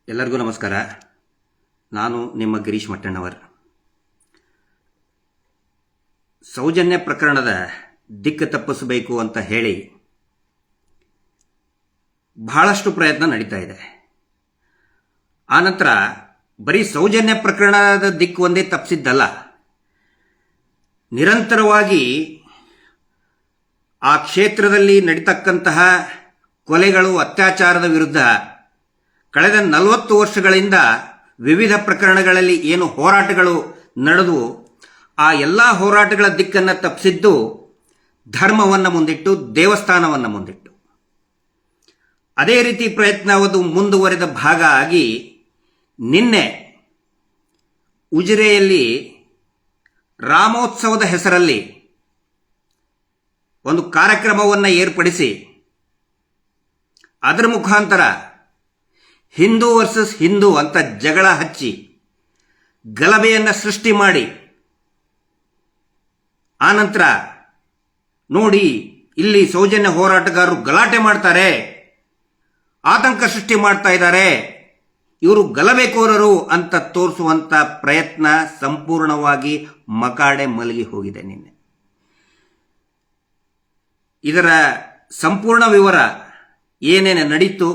ಎಲ್ಲರಿಗೂ ನಮಸ್ಕಾರ. ನಾನು ನಿಮ್ಮ ಗಿರೀಶ್ ಮಟ್ಟಣ್ಣವರ್. ಸೌಜನ್ಯ ಪ್ರಕರಣದ ದಿಕ್ಕು ತಪ್ಪಿಸಬೇಕು ಅಂತ ಹೇಳಿ ಬಹಳಷ್ಟು ಪ್ರಯತ್ನ ನಡೀತಾ ಇದೆ. ಆನಂತರ ಬರೀ ಸೌಜನ್ಯ ಪ್ರಕರಣದ ದಿಕ್ಕು ಒಂದೇ ತಪ್ಪಿಸಿದ್ದಲ್ಲ, ನಿರಂತರವಾಗಿ ಆ ಕ್ಷೇತ್ರದಲ್ಲಿ ನಡೀತಕ್ಕಂತಹ ಕೊಲೆಗಳು, ಅತ್ಯಾಚಾರದ ವಿರುದ್ಧ ಕಳೆದ 40 ವರ್ಷಗಳಿಂದ ವಿವಿಧ ಪ್ರಕರಣಗಳಲ್ಲಿ ಏನು ಹೋರಾಟಗಳು ನಡೆದು ಆ ಎಲ್ಲ ಹೋರಾಟಗಳ ದಿಕ್ಕನ್ನು ತಪ್ಪಿಸಿದ್ದು ಧರ್ಮವನ್ನು ಮುಂದಿಟ್ಟು, ದೇವಸ್ಥಾನವನ್ನು ಮುಂದಿಟ್ಟು. ಅದೇ ರೀತಿ ಪ್ರಯತ್ನವದು ಮುಂದುವರೆದ ಭಾಗ ಆಗಿ ನಿನ್ನೆ ಉಜಿರೆಯಲ್ಲಿ ರಾಮೋತ್ಸವದ ಹೆಸರಲ್ಲಿ ಒಂದು ಕಾರ್ಯಕ್ರಮವನ್ನು ಏರ್ಪಡಿಸಿ ಅದರ ಮುಖಾಂತರ ಹಿಂದೂ ವರ್ಸಸ್ ಹಿಂದೂ ಅಂತ ಜಗಳ ಹಚ್ಚಿ ಗಲಭೆಯನ್ನು ಸೃಷ್ಟಿ ಮಾಡಿ, ಆನಂತರ ನೋಡಿ ಇಲ್ಲಿ ಸೌಜನ್ಯ ಹೋರಾಟಗಾರರು ಗಲಾಟೆ ಮಾಡ್ತಾರೆ, ಆತಂಕ ಸೃಷ್ಟಿ ಮಾಡ್ತಾ ಇದ್ದಾರೆ, ಇವರು ಗಲಭೆಕೋರರು ಅಂತ ತೋರಿಸುವಂತ ಪ್ರಯತ್ನ ಸಂಪೂರ್ಣವಾಗಿ ಮಕಾಡೆ ಮಲಗಿ ಹೋಗಿದೆ. ನಿನ್ನೆ ಇದರ ಸಂಪೂರ್ಣ ವಿವರ ಏನೇನು ನಡೀತು,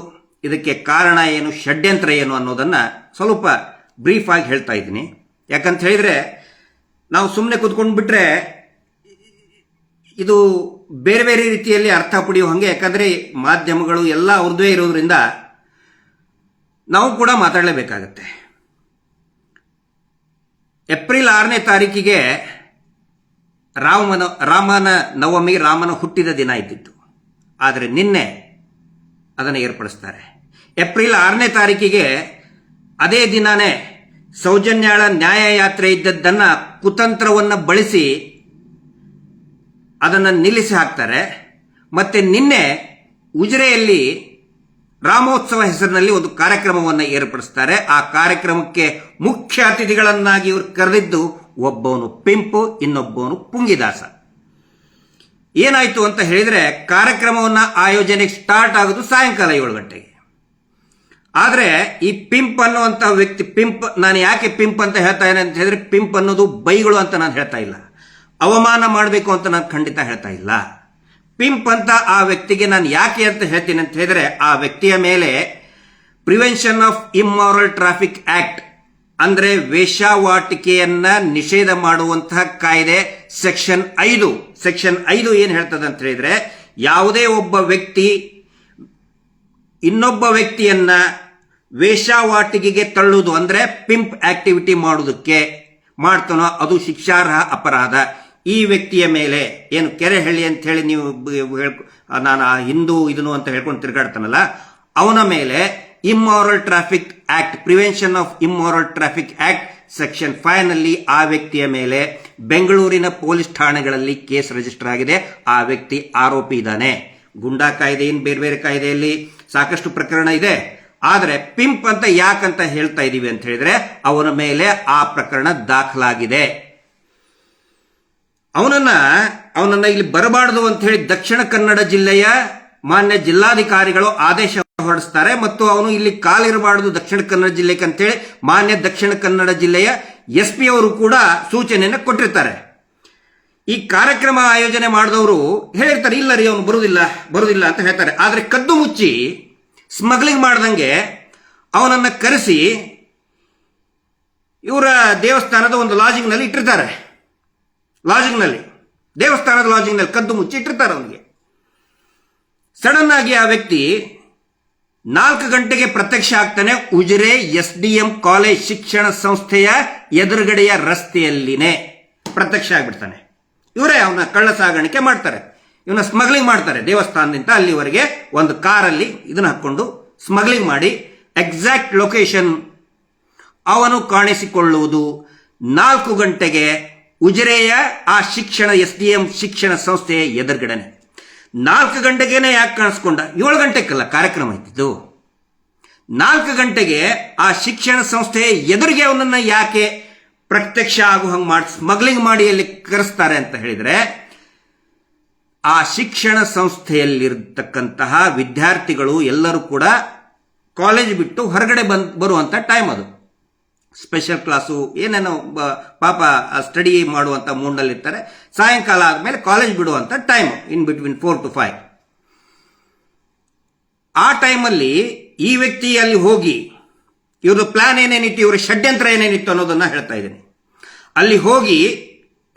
ಇದಕ್ಕೆ ಕಾರಣ ಏನು, ಷಡ್ಯಂತ್ರ ಏನು ಅನ್ನೋದನ್ನ ಸ್ವಲ್ಪ ಬ್ರೀಫ್ ಆಗಿ ಹೇಳ್ತಾ ಇದ್ದೀನಿ. ಯಾಕಂತ ಹೇಳಿದ್ರೆ ನಾವು ಸುಮ್ಮನೆ ಕೂತ್ಕೊಂಡು ಬಿಟ್ರೆ ಇದು ಬೇರೆ ಬೇರೆ ರೀತಿಯಲ್ಲಿ ಅರ್ಥ ಪಡೆಯುವ ಹಾಗೆ, ಯಾಕಂದ್ರೆ ಮಾಧ್ಯಮಗಳು ಎಲ್ಲ ಅವ್ರದ್ದೇ ಇರೋದ್ರಿಂದ ನಾವು ಕೂಡ ಮಾತಾಡಲೇಬೇಕಾಗತ್ತೆ. ಏಪ್ರಿಲ್ 6ನೇ ತಾರೀಕಿಗೆ ರಾಮನ ನವಮಿ, ರಾಮನ ಹುಟ್ಟಿದ ದಿನ ಇದ್ದಿತ್ತು. ಆದರೆ ನಿನ್ನೆ ಅದನ್ನು ಏರ್ಪಡಿಸ್ತಾರೆ. ಏಪ್ರಿಲ್ 6ನೇ ತಾರೀಕಿಗೆ ಅದೇ ದಿನಾನೇ ಸೌಜನ್ಯಾಳ ನ್ಯಾಯಯಾತ್ರೆ ಇದ್ದದ್ದನ್ನ ಕುತಂತ್ರವನ್ನು ಬಳಸಿ ಅದನ್ನು ನಿಲ್ಲಿಸಿ ಹಾಕ್ತಾರೆ. ಮತ್ತೆ ನಿನ್ನೆ ಉಜಿರೆಯಲ್ಲಿ ರಾಮೋತ್ಸವ ಹೆಸರಿನಲ್ಲಿ ಒಂದು ಕಾರ್ಯಕ್ರಮವನ್ನು ಏರ್ಪಡಿಸ್ತಾರೆ. ಆ ಕಾರ್ಯಕ್ರಮಕ್ಕೆ ಮುಖ್ಯ ಅತಿಥಿಗಳನ್ನಾಗಿ ಇವರು ಕರೆದಿದ್ದು ಒಬ್ಬವನು ಪಿಂಪು, ಇನ್ನೊಬ್ಬವನು ಪುಂಗಿದಾಸ. ಏನಾಯ್ತು ಅಂತ ಹೇಳಿದ್ರೆ, ಕಾರ್ಯಕ್ರಮವನ್ನು ಆಯೋಜನೆ ಸ್ಟಾರ್ಟ್ ಆಗೋದು ಸಾಯಂಕಾಲ 7 ಗಂಟೆಗೆ. ಆದರೆ ಈ ಪಿಂಪ್ ಅನ್ನುವಂತಹ ವ್ಯಕ್ತಿ, ನಾನು ಯಾಕೆ ಪಿಂಪ್ ಅಂತ ಹೇಳ್ತಾ ಇದ್ದೇನೆ ಅಂತ ಹೇಳಿದ್ರೆ, ಪಿಂಪ್ ಅನ್ನೋದು ಬೈಗಳು ಅಂತ ನಾನು ಹೇಳ್ತಾ ಇಲ್ಲ, ಅವಮಾನ ಮಾಡಬೇಕು ಅಂತ ನಾನು ಖಂಡಿತ ಹೇಳ್ತಾ ಇಲ್ಲ. ಪಿಂಪ್ ಅಂತ ಆ ವ್ಯಕ್ತಿಗೆ ನಾನು ಯಾಕೆ ಅಂತ ಹೇಳ್ತೀನಿ ಅಂತ ಹೇಳಿದ್ರೆ, ಆ ವ್ಯಕ್ತಿಯ ಮೇಲೆ prevention of immoral traffic act ಅಂದ್ರೆ ವೇಶ್ಯಾವಾಟಿಕೆಯನ್ನ ನಿಷೇಧ ಮಾಡುವಂತಹ ಕಾಯ್ದೆ ಸೆಕ್ಷನ್ 5 ಏನ್ ಹೇಳ್ತದೆ ಅಂತ ಹೇಳಿದ್ರೆ, ಯಾವುದೇ ಒಬ್ಬ ವ್ಯಕ್ತಿ ಇನ್ನೊಬ್ಬ ವ್ಯಕ್ತಿಯನ್ನ ವೇಶ್ಯಾವಾಟಿಕೆಗೆ ತಳ್ಳುವುದು ಅಂದ್ರೆ ಪಿಂಪ್ ಆಕ್ಟಿವಿಟಿ ಮಾಡುವುದಕ್ಕೆ ಮಾಡ್ತಾನೋ ಅದು ಶಿಕ್ಷಾರ್ಹ ಅಪರಾಧ. ಈ ವ್ಯಕ್ತಿಯ ಮೇಲೆ ಏನು ಕೆರೆಹಳ್ಳಿ ಅಂತ ಹೇಳಿ ನೀವು ನಾನು ಹಿಂದೂ ಇದನ್ನು ಅಂತ ಹೇಳ್ಕೊಂಡು ತಿರುಗಾಡ್ತಾನಲ್ಲ, ಅವನ ಮೇಲೆ immoral traffic act, prevention of immoral traffic act section 5 ನಲ್ಲಿ ಆ ವ್ಯಕ್ತಿಯ ಮೇಲೆ ಬೆಂಗಳೂರಿನ ಪೊಲೀಸ್ ಠಾಣೆಗಳಲ್ಲಿ ಕೇಸ್ ರಿಜಿಸ್ಟರ್ ಆಗಿದೆ. ಆ ವ್ಯಕ್ತಿ ಆರೋಪಿ ಇದ್ದಾನೆ. ಗುಂಡಾ ಕಾಯ್ದೆ, ಬೇರೆ ಬೇರೆ ಕಾಯ್ದೆಯಲ್ಲಿ ಸಾಕಷ್ಟು ಪ್ರಕರಣ ಇದೆ. ಆದರೆ ಪಿಂಪ್ ಅಂತ ಯಾಕಂತ ಹೇಳ್ತಾ ಇದೀವಿ ಅಂತ ಹೇಳಿದ್ರೆ, ಅವನ ಮೇಲೆ ಆ ಪ್ರಕರಣ ದಾಖಲಾಗಿದೆ. ಅವನನ್ನ ಇಲ್ಲಿ ಬರಬಾರದು ಅಂತ ಹೇಳಿ ದಕ್ಷಿಣ ಕನ್ನಡ ಜಿಲ್ಲೆಯ ಮಾನ್ಯ ಜಿಲ್ಲಾಧಿಕಾರಿಗಳು ಆದೇಶ ಹೊರಡಿಸ್ತಾರೆ. ಮತ್ತು ಅವನು ಇಲ್ಲಿ ಕಾಲಿರಬಾರದು ದಕ್ಷಿಣ ಕನ್ನಡ ಜಿಲ್ಲೆಗೆ ಅಂತೇಳಿ ಮಾನ್ಯ ದಕ್ಷಿಣ ಕನ್ನಡ ಜಿಲ್ಲೆಯ SP ಅವರು ಕೂಡ ಸೂಚನೆಯನ್ನು ಕೊಟ್ಟಿರ್ತಾರೆ. ಈ ಕಾರ್ಯಕ್ರಮ ಆಯೋಜನೆ ಮಾಡಿದವರು ಹೇಳಿರ್ತಾರೆ, ಇಲ್ಲ ರೀ ಅವನು ಬರುವುದಿಲ್ಲ ಅಂತ ಹೇಳ್ತಾರೆ. ಆದ್ರೆ ಕದ್ದು ಮುಚ್ಚಿ ಸ್ಮಗ್ಲಿಂಗ್ ಮಾಡ್ದಂಗೆ ಅವನನ್ನ ಕರೆಸಿ ಇವರ ದೇವಸ್ಥಾನದ ಒಂದು ಲಾಜಿಂಗ್ ನಲ್ಲಿ ಇಟ್ಟಿರ್ತಾರೆ. ದೇವಸ್ಥಾನದ ಲಾಜಿಂಗ್ ನಲ್ಲಿ ಕದ್ದು ಮುಚ್ಚಿ ಇಟ್ಟಿರ್ತಾರೆ. ಅವನಿಗೆ ಸಡನ್ ಆಗಿ ಆ ವ್ಯಕ್ತಿ 4 ಗಂಟೆಗೆ ಪ್ರತ್ಯಕ್ಷ ಆಗ್ತಾನೆ. ಉಜಿರೆ SDM ಕಾಲೇಜ್ ಶಿಕ್ಷಣ ಸಂಸ್ಥೆಯ ಎದುರುಗಡೆಯ ರಸ್ತೆಯಲ್ಲಿನೇ ಪ್ರತ್ಯಕ್ಷ ಆಗ್ಬಿಡ್ತಾನೆ. ಇವರೇ ಅವನ ಕಳ್ಳ ಸಾಗಾಣಿಕೆ ಮಾಡ್ತಾರೆ, ಇವನ ಸ್ಮಗ್ಲಿಂಗ್ ಮಾಡ್ತಾರೆ. ದೇವಸ್ಥಾನದಿಂದ ಅಲ್ಲಿವರೆಗೆ ಒಂದು ಕಾರಲ್ಲಿ ಇದನ್ನ ಹಾಕೊಂಡು ಸ್ಮಗ್ಲಿಂಗ್ ಮಾಡಿ ಎಕ್ಸಾಕ್ಟ್ ಲೊಕೇಶನ್ ಅವನು ಕಾಣಿಸಿಕೊಳ್ಳುವುದು 4 ಗಂಟೆಗೆ ಉಜಿರೆಯ ಆ SDM ಶಿಕ್ಷಣ ಸಂಸ್ಥೆಯ ಎದುರುಗಡೆನೆ. 4 ಗಂಟೆಗೇನೆ ಯಾಕೆ ಕಾಣಿಸ್ಕೊಂಡ? 7 ಗಂಟೆಗಲ್ಲ ಕಾರ್ಯಕ್ರಮ ಇದ್ದಿದ್ದು. 4 ಗಂಟೆಗೆ ಆ ಶಿಕ್ಷಣ ಸಂಸ್ಥೆಯ ಎದುರಿಗೆ ಅವನನ್ನ ಯಾಕೆ ಪ್ರತ್ಯಕ್ಷ ಆಗು ಹಂಗೆ ಮಾಡಿ ಸ್ಮಗ್ಲಿಂಗ್ ಮಾಡಿ ಅಲ್ಲಿ ಕರೆಸ್ತಾರೆ ಅಂತ ಹೇಳಿದ್ರೆ, ಆ ಶಿಕ್ಷಣ ಸಂಸ್ಥೆಯಲ್ಲಿರತಕ್ಕಂತಹ ವಿದ್ಯಾರ್ಥಿಗಳು ಎಲ್ಲರೂ ಕೂಡ ಕಾಲೇಜ್ ಬಿಟ್ಟು ಹೊರಗಡೆ ಬರುವಂಥ ಟೈಮ್ ಅದು. ಸ್ಪೆಷಲ್ ಕ್ಲಾಸು ಏನೇನೋ ಪಾಪ ಸ್ಟಡಿ ಮಾಡುವಂಥ ಮೂಡ್ನಲ್ಲಿರ್ತಾರೆ. ಸಾಯಂಕಾಲ ಆದಮೇಲೆ ಕಾಲೇಜ್ ಬಿಡುವಂಥ ಟೈಮ್ ಇನ್ ಬಿಟ್ವೀನ್ 4 to 5. ಆ ಟೈಮಲ್ಲಿ ಈ ವ್ಯಕ್ತಿ ಅಲ್ಲಿ ಹೋಗಿ ಇವ್ರದ್ದು ಪ್ಲಾನ್ ಏನೇನಿತ್ತು, ಇವ್ರ ಷಡ್ಯಂತ್ರ ಏನೇನಿತ್ತು ಅನ್ನೋದನ್ನ ಹೇಳ್ತಾ ಇದ್ದೀನಿ. ಅಲ್ಲಿ ಹೋಗಿ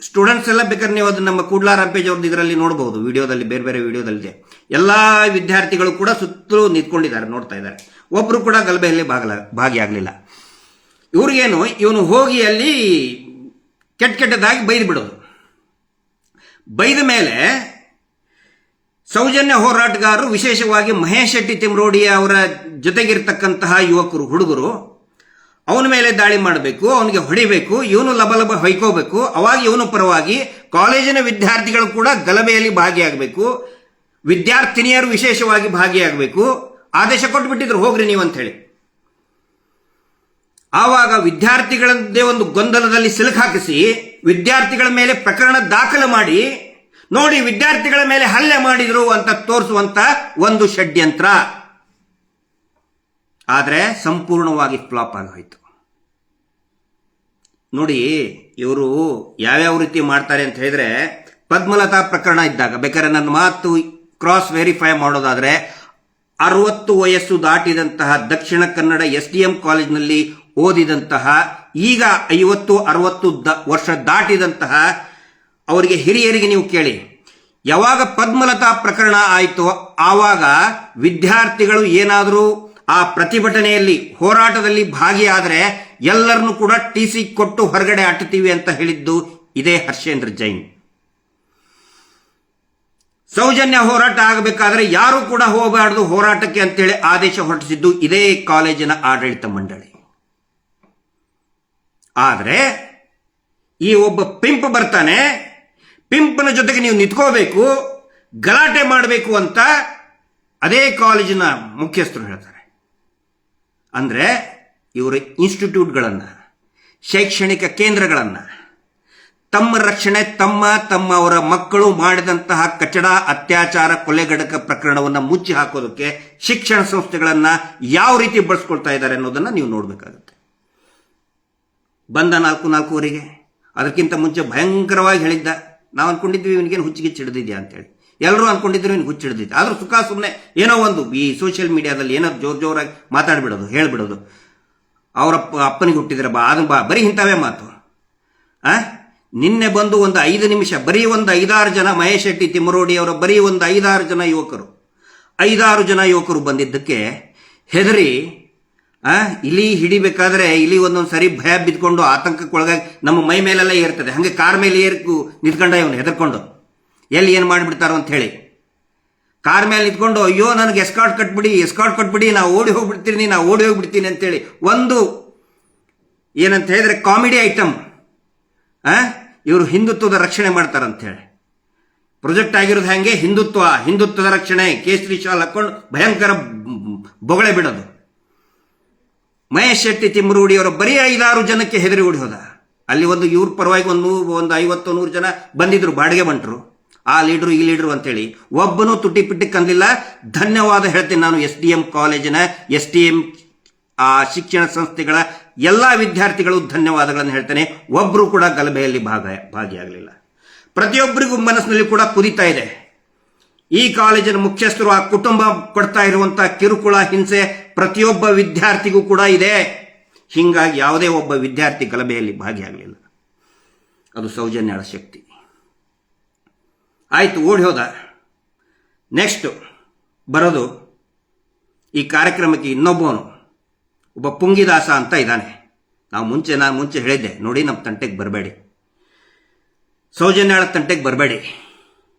ಸ್ಟೂಡೆಂಟ್ಸ್ ಎಲ್ಲ ಬೇಕಾದ್ರೆ ನೀವು ಅದು ನಮ್ಮ ಕೂಡ್ಲಾ ರಂಪೇಜ್ ಅವ್ರದ್ದು ಇದರಲ್ಲಿ ನೋಡಬಹುದು, ವಿಡಿಯೋದಲ್ಲಿ, ಬೇರೆ ಬೇರೆ ವಿಡಿಯೋದಲ್ಲಿದೆ. ಎಲ್ಲಾ ವಿದ್ಯಾರ್ಥಿಗಳು ಕೂಡ ಸುತ್ತಲೂ ನಿಂತ್ಕೊಂಡಿದ್ದಾರೆ, ನೋಡ್ತಾ ಇದ್ದಾರೆ. ಒಬ್ರು ಕೂಡ ಗಲಭೆಯಲ್ಲಿ ಭಾಗಿಯಾಗಲಿಲ್ಲ. ಇವ್ರಿಗೇನು, ಇವನು ಹೋಗಿ ಅಲ್ಲಿ ಕೆಟ್ಟದಾಗಿ ಬೈದು ಬಿಡೋದು. ಬೈದ ಮೇಲೆ ಸೌಜನ್ಯ ಹೋರಾಟಗಾರರು, ವಿಶೇಷವಾಗಿ ಮಹೇಶ್ ಶೆಟ್ಟಿ ತಿಮ್ರೋಡಿ ಅವರ ಜೊತೆಗಿರ್ತಕ್ಕಂತಹ ಯುವಕರು, ಹುಡುಗರು ಅವನ ಮೇಲೆ ದಾಳಿ ಮಾಡಬೇಕು, ಅವನಿಗೆ ಹೊಡಿಬೇಕು, ಇವನು ಲಬಲಬ ಹೊಯ್ಕೋಬೇಕು. ಅವಾಗ ಇವನು ಪರವಾಗಿ ಕಾಲೇಜಿನ ವಿದ್ಯಾರ್ಥಿಗಳು ಕೂಡ ಗಲಭೆಯಲ್ಲಿ ಭಾಗಿಯಾಗಬೇಕು, ವಿದ್ಯಾರ್ಥಿನಿಯರು ವಿಶೇಷವಾಗಿ ಭಾಗಿಯಾಗಬೇಕು. ಆದೇಶ ಕೊಟ್ಟುಬಿಟ್ಟಿದ್ರು, ಹೋಗ್ರಿ ನೀವು ಅಂತ ಹೇಳಿ. ಆವಾಗ ವಿದ್ಯಾರ್ಥಿಗಳದ್ದೇ ಒಂದು ಗೊಂದಲದಲ್ಲಿ ಸಿಲುಕಾಕಿಸಿ ವಿದ್ಯಾರ್ಥಿಗಳ ಮೇಲೆ ಪ್ರಕರಣ ದಾಖಲು ಮಾಡಿ, ನೋಡಿ ವಿದ್ಯಾರ್ಥಿಗಳ ಮೇಲೆ ಹಲ್ಲೆ ಮಾಡಿದ್ರು ಅಂತ ತೋರಿಸುವಂತ ಒಂದು ಷಡ್ಯಂತ್ರ. ಆದರೆ ಸಂಪೂರ್ಣವಾಗಿ ಫ್ಲಾಪ್ ಆಗೋಯ್ತು. ನೋಡಿ ಇವರು ಯಾವ್ಯಾವ ರೀತಿ ಮಾಡ್ತಾರೆ ಅಂತ ಹೇಳಿದ್ರೆ, ಪದ್ಮಲತಾ ಪ್ರಕರಣ ಇದ್ದಾಗ, ಬೇಕಾದ್ರೆ ನನ್ನ ಮಾತು ಕ್ರಾಸ್ ವೆರಿಫೈ ಮಾಡೋದಾದ್ರೆ, 60 ವಯಸ್ಸು ದಾಟಿದಂತಹ ದಕ್ಷಿಣ ಕನ್ನಡ SDM ಕಾಲೇಜಿನಲ್ಲಿ ಓದಿದಂತಹ, ಈಗ 50-60 ವರ್ಷ ದಾಟಿದಂತಹ ಅವರಿಗೆ ಹಿರಿಯರಿಗೆ ನೀವು ಕೇಳಿ, ಯಾವಾಗ ಪದ್ಮಲತಾ ಪ್ರಕರಣ ಆಯಿತೋ ಆವಾಗ ವಿದ್ಯಾರ್ಥಿಗಳು ಏನಾದರೂ ಆ ಪ್ರತಿಭಟನೆಯಲ್ಲಿ, ಹೋರಾಟದಲ್ಲಿ ಭಾಗಿಯಾದರೆ ಎಲ್ಲರನ್ನು ಕೂಡ TC ಕೊಟ್ಟು ಹೊರಗಡೆ ಅಟ್ಟುತ್ತೀವಿ ಅಂತ ಹೇಳಿದ್ದು ಇದೇ ಹರ್ಷೇಂದ್ರ ಜೈನ್. ಸೌಜನ್ಯ ಹೋರಾಟ ಆಗಬೇಕಾದ್ರೆ ಯಾರು ಕೂಡ ಹೋಗಬಾರದು ಹೋರಾಟಕ್ಕೆ ಅಂತೇಳಿ ಆದೇಶ ಹೊರಡಿಸಿದ್ದು ಇದೇ ಕಾಲೇಜಿನ ಆಡಳಿತ ಮಂಡಳಿ. ಆದರೆ ಈ ಒಬ್ಬ ಪಿಂಪ್ ಬರ್ತಾನೆ, ಪಿಂಪನ ಜೊತೆಗೆ ನೀವು ನಿಂತ್ಕೋಬೇಕು, ಗಲಾಟೆ ಮಾಡಬೇಕು ಅಂತ ಅದೇ ಕಾಲೇಜಿನ ಮುಖ್ಯಸ್ಥರು ಹೇಳ್ತಾರೆ. ಅಂದ್ರೆ ಇವರ ಇನ್ಸ್ಟಿಟ್ಯೂಟ್ಗಳನ್ನು, ಶೈಕ್ಷಣಿಕ ಕೇಂದ್ರಗಳನ್ನು, ತಮ್ಮ ರಕ್ಷಣೆ, ಅವರ ಮಕ್ಕಳು ಮಾಡಿದಂತಹ ಕಚಡ, ಅತ್ಯಾಚಾರ, ಕೊಲೆಗಡಕ ಪ್ರಕರಣವನ್ನು ಮುಚ್ಚಿ ಹಾಕೋದಕ್ಕೆ ಶಿಕ್ಷಣ ಸಂಸ್ಥೆಗಳನ್ನು ಯಾವ ರೀತಿ ಬಳಸ್ಕೊಳ್ತಾ ಇದ್ದಾರೆ ಅನ್ನೋದನ್ನ ನೀವು ನೋಡಬೇಕಾಗುತ್ತೆ. ಬಂದ 4:45 ಅದಕ್ಕಿಂತ ಮುಂಚೆ ಭಯಂಕರವಾಗಿ ಹೇಳಿದ್ದ. ನಾವು ಅನ್ಕೊಂಡಿದ್ವಿ ಇವನಿಗೇನು ಹುಚ್ಚಿಗಿಚ್ಚು ಹಿಡಿದಿದ್ಯಾ ಅಂತೇಳಿ, ಎಲ್ಲರೂ ಅನ್ಕೊಂಡಿದ್ರು ಇವನಿಗೆ ಹುಚ್ಚು ಹಿಡಿದಿದ್ದೆ. ಆದ್ರೂ ಸುಖ ಸುಮ್ಮನೆ ಏನೋ ಒಂದು ಈ ಸೋಷಿಯಲ್ ಮೀಡಿಯಾದಲ್ಲಿ ಏನೋ ಜೋರಾಗಿ ಮಾತಾಡ್ಬಿಡೋದು, ಹೇಳ್ಬಿಡೋದು. ಅವರ ಅಪ್ಪನಿಗೆ ಹುಟ್ಟಿದ್ರೆ ಬರೀ ಇಂಥವೇ ಮಾತು. ನಿನ್ನೆ ಬಂದು ಒಂದು 5 ನಿಮಿಷ ಬರೀ ಒಂದು 5-6 ಜನ, ಮಹೇಶ್ ಶೆಟ್ಟಿ ತಿಮ್ಮರೋಡಿ ಅವರ ಬರೀ ಒಂದು 5-6 ಜನ ಯುವಕರು, 5-6 ಜನ ಯುವಕರು ಬಂದಿದ್ದಕ್ಕೆ ಹೆದರಿ ಇಲಿ ಹಿಡಿಬೇಕಾದ್ರೆ ಇಲಿ ಒಂದೊಂದು ಸರಿ ಭಯ ಬಿದ್ಕೊಂಡು ಆತಂಕಕ್ಕೊಳಗಾಗಿ ನಮ್ಮ ಮೈ ಮೇಲೆಲ್ಲ ಏರ್ತದೆ. ಹಂಗೆ ಕಾರ್ ಮೇಲೆ ನಿಂತ್ಕೊಂಡ ಇವನು ಹೆದರ್ಕೊಂಡು, ಎಲ್ಲಿ ಏನು ಮಾಡಿಬಿಡ್ತಾರೋ ಅಂತ ಹೇಳಿ ಕಾರ್ ಮೇಲೆ ನಿಂತ್ಕೊಂಡು, ಅಯ್ಯೋ ನನಗೆ ಎಸ್ಕಾರ್ಟ್ ಕಟ್ಬಿಡಿ, ನಾ ಓಡಿ ಹೋಗ್ಬಿಡ್ತೀನಿ ಅಂತೇಳಿ ಒಂದು ಏನಂತ ಹೇಳಿದ್ರೆ ಕಾಮಿಡಿ ಐಟಮ್. ಇವರು ಹಿಂದುತ್ವದ ರಕ್ಷಣೆ ಮಾಡ್ತಾರಂತ ಹೇಳಿ ಪ್ರೊಜೆಕ್ಟ್ ಆಗಿರೋದು ಹಂಗೆ, ಹಿಂದುತ್ವದ ರಕ್ಷಣೆ, ಕೇಸರಿ ಶಾಲ್ ಹಾಕೊಂಡು ಭಯಂಕರ ಬೊಗಳೆ ಬಿಡೋದು. ಮಹೇಶ್ ಶೆಟ್ಟಿ ತಿಮ್ಮರೂಡಿ ಅವರ ಬರೀ 5-6 ಜನಕ್ಕೆ ಹೆದರಿ ಓಡಿ ಹೋದ. ಅಲ್ಲಿ ಒಂದು ಇವ್ರ ಪರವಾಗಿ ಒಂದು 50-100 ಜನ ಬಂದಿದ್ರು, ಬಾಡಿಗೆ ಬಂಟರು, ಆ ಲೀಡ್ರು ಈ ಲೀಡ್ರು ಅಂತೇಳಿ. ಒಬ್ಬನು ತುಟಿ ಪಿಟ್ಟಿ ಕಂದಿಲ್ಲ. ಧನ್ಯವಾದ ಹೇಳ್ತೀನಿ ನಾನು SDM ಕಾಲೇಜಿನ, SDM ಶಿಕ್ಷಣ ಸಂಸ್ಥೆಗಳ ಎಲ್ಲಾ ವಿದ್ಯಾರ್ಥಿಗಳು ಧನ್ಯವಾದಗಳನ್ನು ಹೇಳ್ತೇನೆ. ಒಬ್ರು ಕೂಡ ಗಲಭೆಯಲ್ಲಿ ಭಾಗಿಯಾಗಲಿಲ್ಲ. ಪ್ರತಿಯೊಬ್ಬರಿಗೂ ಮನಸ್ಸಿನಲ್ಲಿ ಕೂಡ ಕುದಿತಾ ಇದೆ. ಈ ಕಾಲೇಜಿನ ಮುಖ್ಯಸ್ಥರು, ಆ ಕುಟುಂಬ ಪಡ್ತಾ ಇರುವಂತಹ ಕಿರುಕುಳ, ಹಿಂಸೆ ಪ್ರತಿಯೊಬ್ಬ ವಿದ್ಯಾರ್ಥಿಗೂ ಕೂಡ ಇದೆ. ಹಿಂಗಾಗಿ ಯಾವುದೇ ಒಬ್ಬ ವಿದ್ಯಾರ್ಥಿ ಗಲಭೆಯಲ್ಲಿ ಭಾಗಿಯಾಗಲಿಲ್ಲ. ಅದು ಸೌಜನ್ಯಳ ಶಕ್ತಿ. ಆಯ್ತು, ಓಡಿ ಹೋದ. ನೆಕ್ಸ್ಟ್ ಬರೋದು ಈ ಕಾರ್ಯಕ್ರಮಕ್ಕೆ ಇನ್ನೊಬ್ಬನು, ಒಬ್ಬ ಪುಂಗಿದಾಸ ಅಂತ ಇದ್ದಾನೆ. ನಾನು ಮುಂಚೆ ಹೇಳಿದ್ದೆ, ನೋಡಿ ನಮ್ಮ ತಂಟೆಗೆ ಬರಬೇಡಿ, ಸೌಜನ್ಯಳ ತಂಟೆಗೆ ಬರಬೇಡಿ.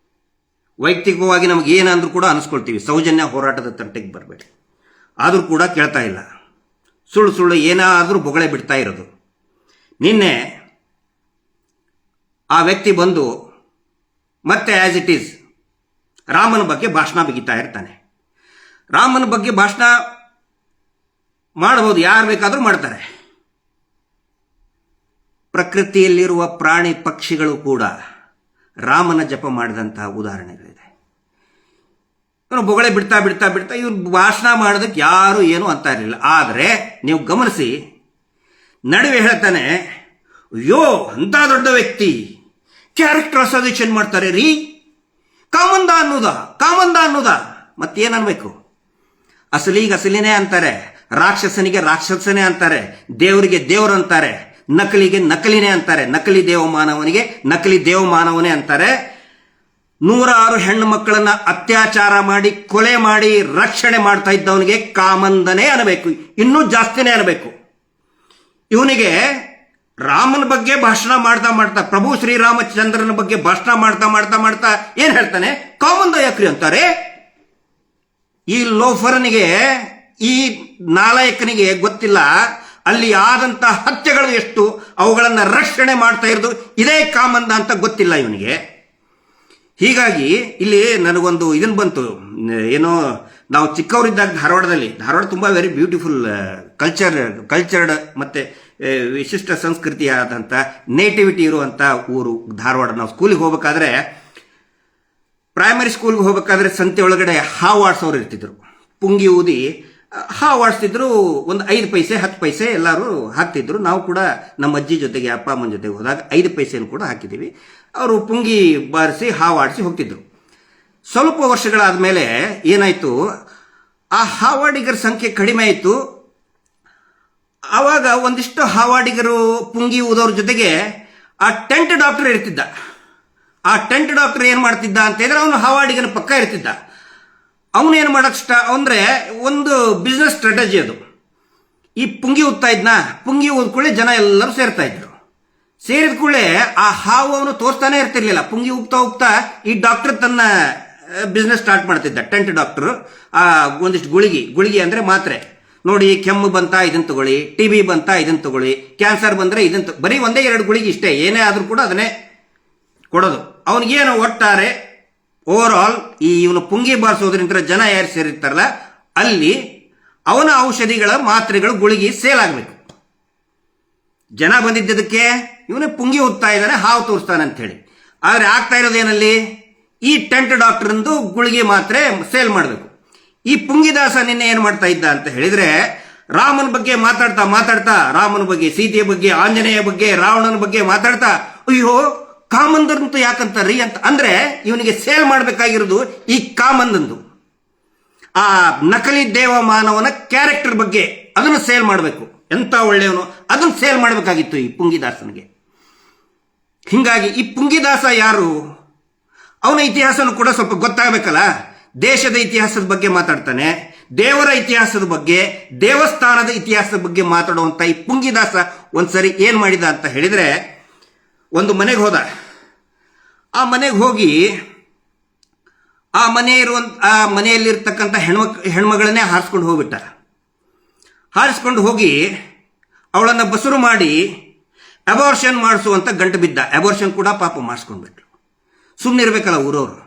ವೈಯಕ್ತಿಕವಾಗಿ ನಮಗೆ ಏನಂದ್ರೂ ಕೂಡ ಅನಿಸ್ಕೊಳ್ತೀವಿ, ಸೌಜನ್ಯ ಹೋರಾಟದ ತಂಟೆಗೆ ಬರಬೇಡಿ. ಆದರೂ ಕೂಡ ಕೇಳ್ತಾ ಇಲ್ಲ, ಸುಳ್ಳು ಏನಾದರೂ ಬೊಗಳೆ ಬಿಡ್ತಾ ಇರೋದು. ನಿನ್ನೆ ಆ ವ್ಯಕ್ತಿ ಬಂದು ಮತ್ತೆ ಆಸ್ ಇಟ್ ಈಸ್ ರಾಮನ ಬಗ್ಗೆ ಭಾಷಣ ಬಿಗಿತಾ ಇರ್ತಾನೆ. ರಾಮನ ಬಗ್ಗೆ ಭಾಷಣ ಮಾಡಬಹುದು, ಯಾರು ಬೇಕಾದರೂ ಮಾಡ್ತಾರೆ. ಪ್ರಕೃತಿಯಲ್ಲಿರುವ ಪ್ರಾಣಿ ಪಕ್ಷಿಗಳು ಕೂಡ ರಾಮನ ಜಪ ಮಾಡಿದಂತಹ ಉದಾಹರಣೆಗಳಿದೆ. ಇವನು ಬೊಗಳೆ ಬಿಡ್ತಾ ಬಿಡ್ತಾ ಬಿಡ್ತಾ ಇವ್ರು ಭಾಷಣ ಮಾಡೋದಕ್ಕೆ ಯಾರು ಏನು ಅಂತ ಇರಲಿಲ್ಲ. ಆದರೆ ನೀವು ಗಮನಿಸಿ, ನಡುವೆ ಹೇಳ್ತಾನೆ, ಅಯ್ಯೋ ಅಂತ ದೊಡ್ಡ ವ್ಯಕ್ತಿ ಕ್ಯಾರೆಕ್ಟರ್ ಅಸೋಸಿಯೇಷನ್ ಮಾಡ್ತಾರೆ ರೀ, ಕಾಮಂದ ಅನ್ನೋದ ಮತ್ತೇನನ್ಬೇಕು? ಅಸಲಿಗೆ ಅಸಲಿನೇ ಅಂತಾರೆ, ರಾಕ್ಷಸನಿಗೆ ರಾಕ್ಷಸನೇ ಅಂತಾರೆ, ದೇವರಿಗೆ ದೇವರು ಅಂತಾರೆ, ನಕಲಿಗೆ ನಕಲಿನೇ ಅಂತಾರೆ, ನಕಲಿ ದೇವಮಾನವನಿಗೆ ನಕಲಿ ದೇವಮಾನವನೇ ಅಂತಾರೆ. 106 ಹೆಣ್ಣು ಮಕ್ಕಳನ್ನ ಅತ್ಯಾಚಾರ ಮಾಡಿ ಕೊಲೆ ಮಾಡಿ ರಕ್ಷಣೆ ಮಾಡ್ತಾ ಇದ್ದವನಿಗೆ ಕಾಮಂದನೇ ಅನ್ನಬೇಕು, ಇನ್ನೂ ಜಾಸ್ತಿನೇ ಅನ್ನಬೇಕು. ಇವನಿಗೆ ರಾಮನ ಬಗ್ಗೆ ಭಾಷಣ ಮಾಡ್ತಾ ಪ್ರಭು ಶ್ರೀರಾಮಚಂದ್ರನ ಬಗ್ಗೆ ಭಾಷಣ ಮಾಡ್ತಾ ಏನ್ ಹೇಳ್ತಾನೆ, ಕಾಮಂದ ಯಾಕ್ರಿ ಅಂತಾರೆ. ಈ ಲೋಫರನಿಗೆ, ಈ ನಾಲಾಯಕನಿಗೆ ಗೊತ್ತಿಲ್ಲ ಅಲ್ಲಿ ಆದಂತ ಹತ್ಯೆಗಳು ಎಷ್ಟು, ಅವುಗಳನ್ನ ರಕ್ಷಣೆ ಮಾಡ್ತಾ ಇರೋದು ಇದೇ ಕಾಮಂದ ಅಂತ ಗೊತ್ತಿಲ್ಲ ಇವನಿಗೆ. ಹೀಗಾಗಿ ಇಲ್ಲಿ ನನಗೊಂದು ಇದನ್ ಬಂತು, ಏನೋ ನಾವು ಚಿಕ್ಕವರಿದ್ದಾಗ ಧಾರವಾಡ ತುಂಬಾ ವೆರಿ ಬ್ಯೂಟಿಫುಲ್ ಕಲ್ಚರ್ಡ್ ಮತ್ತೆ ವಿಶಿಷ್ಟ ಸಂಸ್ಕೃತಿಯಾದಂಥ ನೇಟಿವಿಟಿ ಇರುವಂಥ ಊರು ಧಾರವಾಡ. ನಾವು ಸ್ಕೂಲಿಗೆ ಹೋಗ್ಬೇಕಾದ್ರೆ, ಪ್ರೈಮರಿ ಸ್ಕೂಲ್ಗೆ ಹೋಗ್ಬೇಕಾದ್ರೆ ಸಂತೆ ಒಳಗಡೆ ಹಾವು ಆಡ್ಸೋರು ಇರ್ತಿದ್ರು. ಪುಂಗಿ ಊದಿ ಹಾವು ಆಡಿಸ್ತಿದ್ರು. ಒಂದು 5 ಪೈಸೆ 10 ಪೈಸೆ ಎಲ್ಲರೂ ಹಾಕ್ತಿದ್ರು. ನಾವು ಕೂಡ ನಮ್ಮ ಅಜ್ಜಿ ಜೊತೆಗೆ ಅಪ್ಪ ಅಮ್ಮನ ಜೊತೆಗೆ ಹೋದಾಗ 5 ಪೈಸೆಯನ್ನು ಕೂಡ ಹಾಕಿದ್ದೀವಿ. ಅವರು ಪುಂಗಿ ಬಾರಿಸಿ ಹಾವು ಆಡಿಸಿ ಹೋಗ್ತಿದ್ರು. ಸ್ವಲ್ಪ ವರ್ಷಗಳಾದ ಮೇಲೆ ಏನಾಯ್ತು, ಆ ಹಾವಾಡಿಗರ ಸಂಖ್ಯೆ ಕಡಿಮೆ ಆಯಿತು. ಆವಾಗ ಒಂದಿಷ್ಟು ಹಾವಾಡಿಗರು ಪುಂಗಿ ಊದೋರ ಜೊತೆಗೆ ಆ ಟೆಂಟ್ ಡಾಕ್ಟರ್ ಇರ್ತಿದ್ದ. ಆ ಟೆಂಟ್ ಡಾಕ್ಟರ್ ಏನ್ ಮಾಡ್ತಿದ್ದ ಅಂತ ಹೇಳಿದ್ರೆ, ಅವನು ಹಾವಾಡಿಗನ ಪಕ್ಕ ಇರ್ತಿದ್ದ. ಅವನೇನು ಮಾಡಕ್ ಅಂದ್ರೆ ಒಂದು ಬಿಸ್ನೆಸ್ ಸ್ಟ್ರಾಟಜಿ ಅದು. ಈ ಪುಂಗಿ ಊದ್ತಾ ಇದ್ನ, ಪುಂಗಿ ಊದ್ ಕೂಡಲೇ ಜನ ಎಲ್ಲರೂ ಸೇರ್ತಾ ಇದ್ರು. ಸೇರಿದ ಕೂಡಲೇ ಆ ಹಾವು ಅವನು ತೋರಿಸ್ತಾನೆ ಇರ್ತಿರ್ಲಿಲ್ಲ. ಪುಂಗಿ ಹೋಗ್ತಾ ಈ ಡಾಕ್ಟರ್ ತನ್ನ ಬಿಸ್ನೆಸ್ ಸ್ಟಾರ್ಟ್ ಮಾಡ್ತಿದ್ದ. ಟೆಂಟ್ ಡಾಕ್ಟರ್ ಆ ಒಂದಿಷ್ಟು ಗುಳಿಗೆ ಅಂದ್ರೆ ಮಾತ್ರೆ ನೋಡಿ, ಕೆಮ್ಮು ಬಂತ ಇದನ್ನ ತಗೊಳ್ಳಿ, TB ಬಂತ ಇದನ್ನ ತಗೊಳ್ಳಿ, ಕ್ಯಾನ್ಸರ್ ಬಂದ್ರೆ ಇದನ್ನ ಬರೀ 1-2 ಗುಳಿಗೆ ಇಷ್ಟೇ, ಏನೇ ಆದ್ರೂ ಕೂಡ ಅದನ್ನೇ ಕೊಡೋದು. ಅವನಿಗೇನು ಒಟ್ಟಾರೆ ಓವರ್ ಆಲ್ ಈ ಇವನು ಪುಂಗಿ ಬಾರಿಸೋದ್ರಿಂದ ಜನ ಯಾರು ಸೇರಿರ್ತಾರಲ್ಲ ಅಲ್ಲಿ ಅವನ ಔಷಧಿಗಳ ಮಾತ್ರೆಗಳು ಗುಳಿಗೆ ಸೇಲ್ ಆಗ್ಬೇಕು. ಜನ ಬಂದಿದ್ದಕ್ಕೆ ಇವನೇ ಪುಂಗಿ ಓದ್ತಾ ಇದ್ದಾನೆ, ಹಾವು ತೋರಿಸ್ತಾನೆ ಅಂತ ಹೇಳಿ. ಆದ್ರೆ ಆಗ್ತಾ ಇರೋದೇನಲ್ಲಿ, ಈ ಟೆಂಟ್ ಡಾಕ್ಟರ್ಂದು ಗುಳಿಗೆ ಮಾತ್ರೆ ಸೇಲ್ ಮಾಡಬೇಕು. ಈ ಪುಂಗಿದಾಸ ನಿನ್ನೆ ಏನ್ ಮಾಡ್ತಾ ಇದ್ದ ಅಂತ ಹೇಳಿದ್ರೆ, ರಾಮನ ಬಗ್ಗೆ ಮಾತಾಡ್ತಾ ರಾಮನ ಬಗ್ಗೆ, ಸೀತೆಯ ಬಗ್ಗೆ, ಆಂಜನೇಯ ಬಗ್ಗೆ, ರಾವಣನ ಬಗ್ಗೆ ಮಾತಾಡ್ತಾ, ಅಯ್ಯೋ ಕಾಮಂದಂತ ಯಾಕಂತಾರ್ರಿ ಅಂತ. ಅಂದ್ರೆ ಇವನಿಗೆ ಸೇಲ್ ಮಾಡಬೇಕಾಗಿರೋದು ಈ ಕಾಮಂದಂದು, ಆ ನಕಲಿ ದೇವ ಮಾನವನ ಕ್ಯಾರೆಕ್ಟರ್ ಬಗ್ಗೆ ಅದನ್ನು ಸೇಲ್ ಮಾಡಬೇಕು. ಎಂತ ಒಳ್ಳೆಯವನು ಅದನ್ನು ಸೇಲ್ ಮಾಡಬೇಕಾಗಿತ್ತು ಈ ಪುಂಗಿದಾಸನಿಗೆ. ಹಿಂಗಾಗಿ ಈ ಪುಂಗಿದಾಸ ಯಾರು, ಅವನ ಇತಿಹಾಸನೂ ಕೂಡ ಸ್ವಲ್ಪ ಗೊತ್ತಾಗಬೇಕಲ್ಲ. ದೇಶದ ಇತಿಹಾಸದ ಬಗ್ಗೆ ಮಾತಾಡ್ತಾನೆ, ದೇವರ ಇತಿಹಾಸದ ಬಗ್ಗೆ, ದೇವಸ್ಥಾನದ ಇತಿಹಾಸದ ಬಗ್ಗೆ ಮಾತಾಡುವಂತ ಈ ಪುಂಗಿದಾಸ ಒಂದ್ಸರಿ ಏನ್ ಮಾಡಿದ ಅಂತ ಹೇಳಿದ್ರೆ, ಒಂದು ಮನೆಗೆ ಹೋದ. ಆ ಮನೆಗೆ ಹೋಗಿ ಆ ಮನೆಯಲ್ಲಿರ್ತಕ್ಕಂಥ ಹೆಣ್ಮಗಳನ್ನೇ ಹಾರಿಸ್ಕೊಂಡು ಹೋಗ್ಬಿಟ್ಟ. ಹಾರಿಸ್ಕೊಂಡು ಹೋಗಿ ಅವಳನ್ನ ಬಸುರು ಮಾಡಿ ಅಬೋರ್ಷನ್ ಮಾಡಿಸುವಂತ ಗಂಟು ಬಿದ್ದ. ಅಬೋರ್ಷನ್ ಕೂಡ ಪಾಪ ಮಾಡಿಸ್ಕೊಂಡ್ಬಿಟ್ರು. ಸುಮ್ಮನೆ ಇರ್ಬೇಕಲ್ಲ ಊರವರು,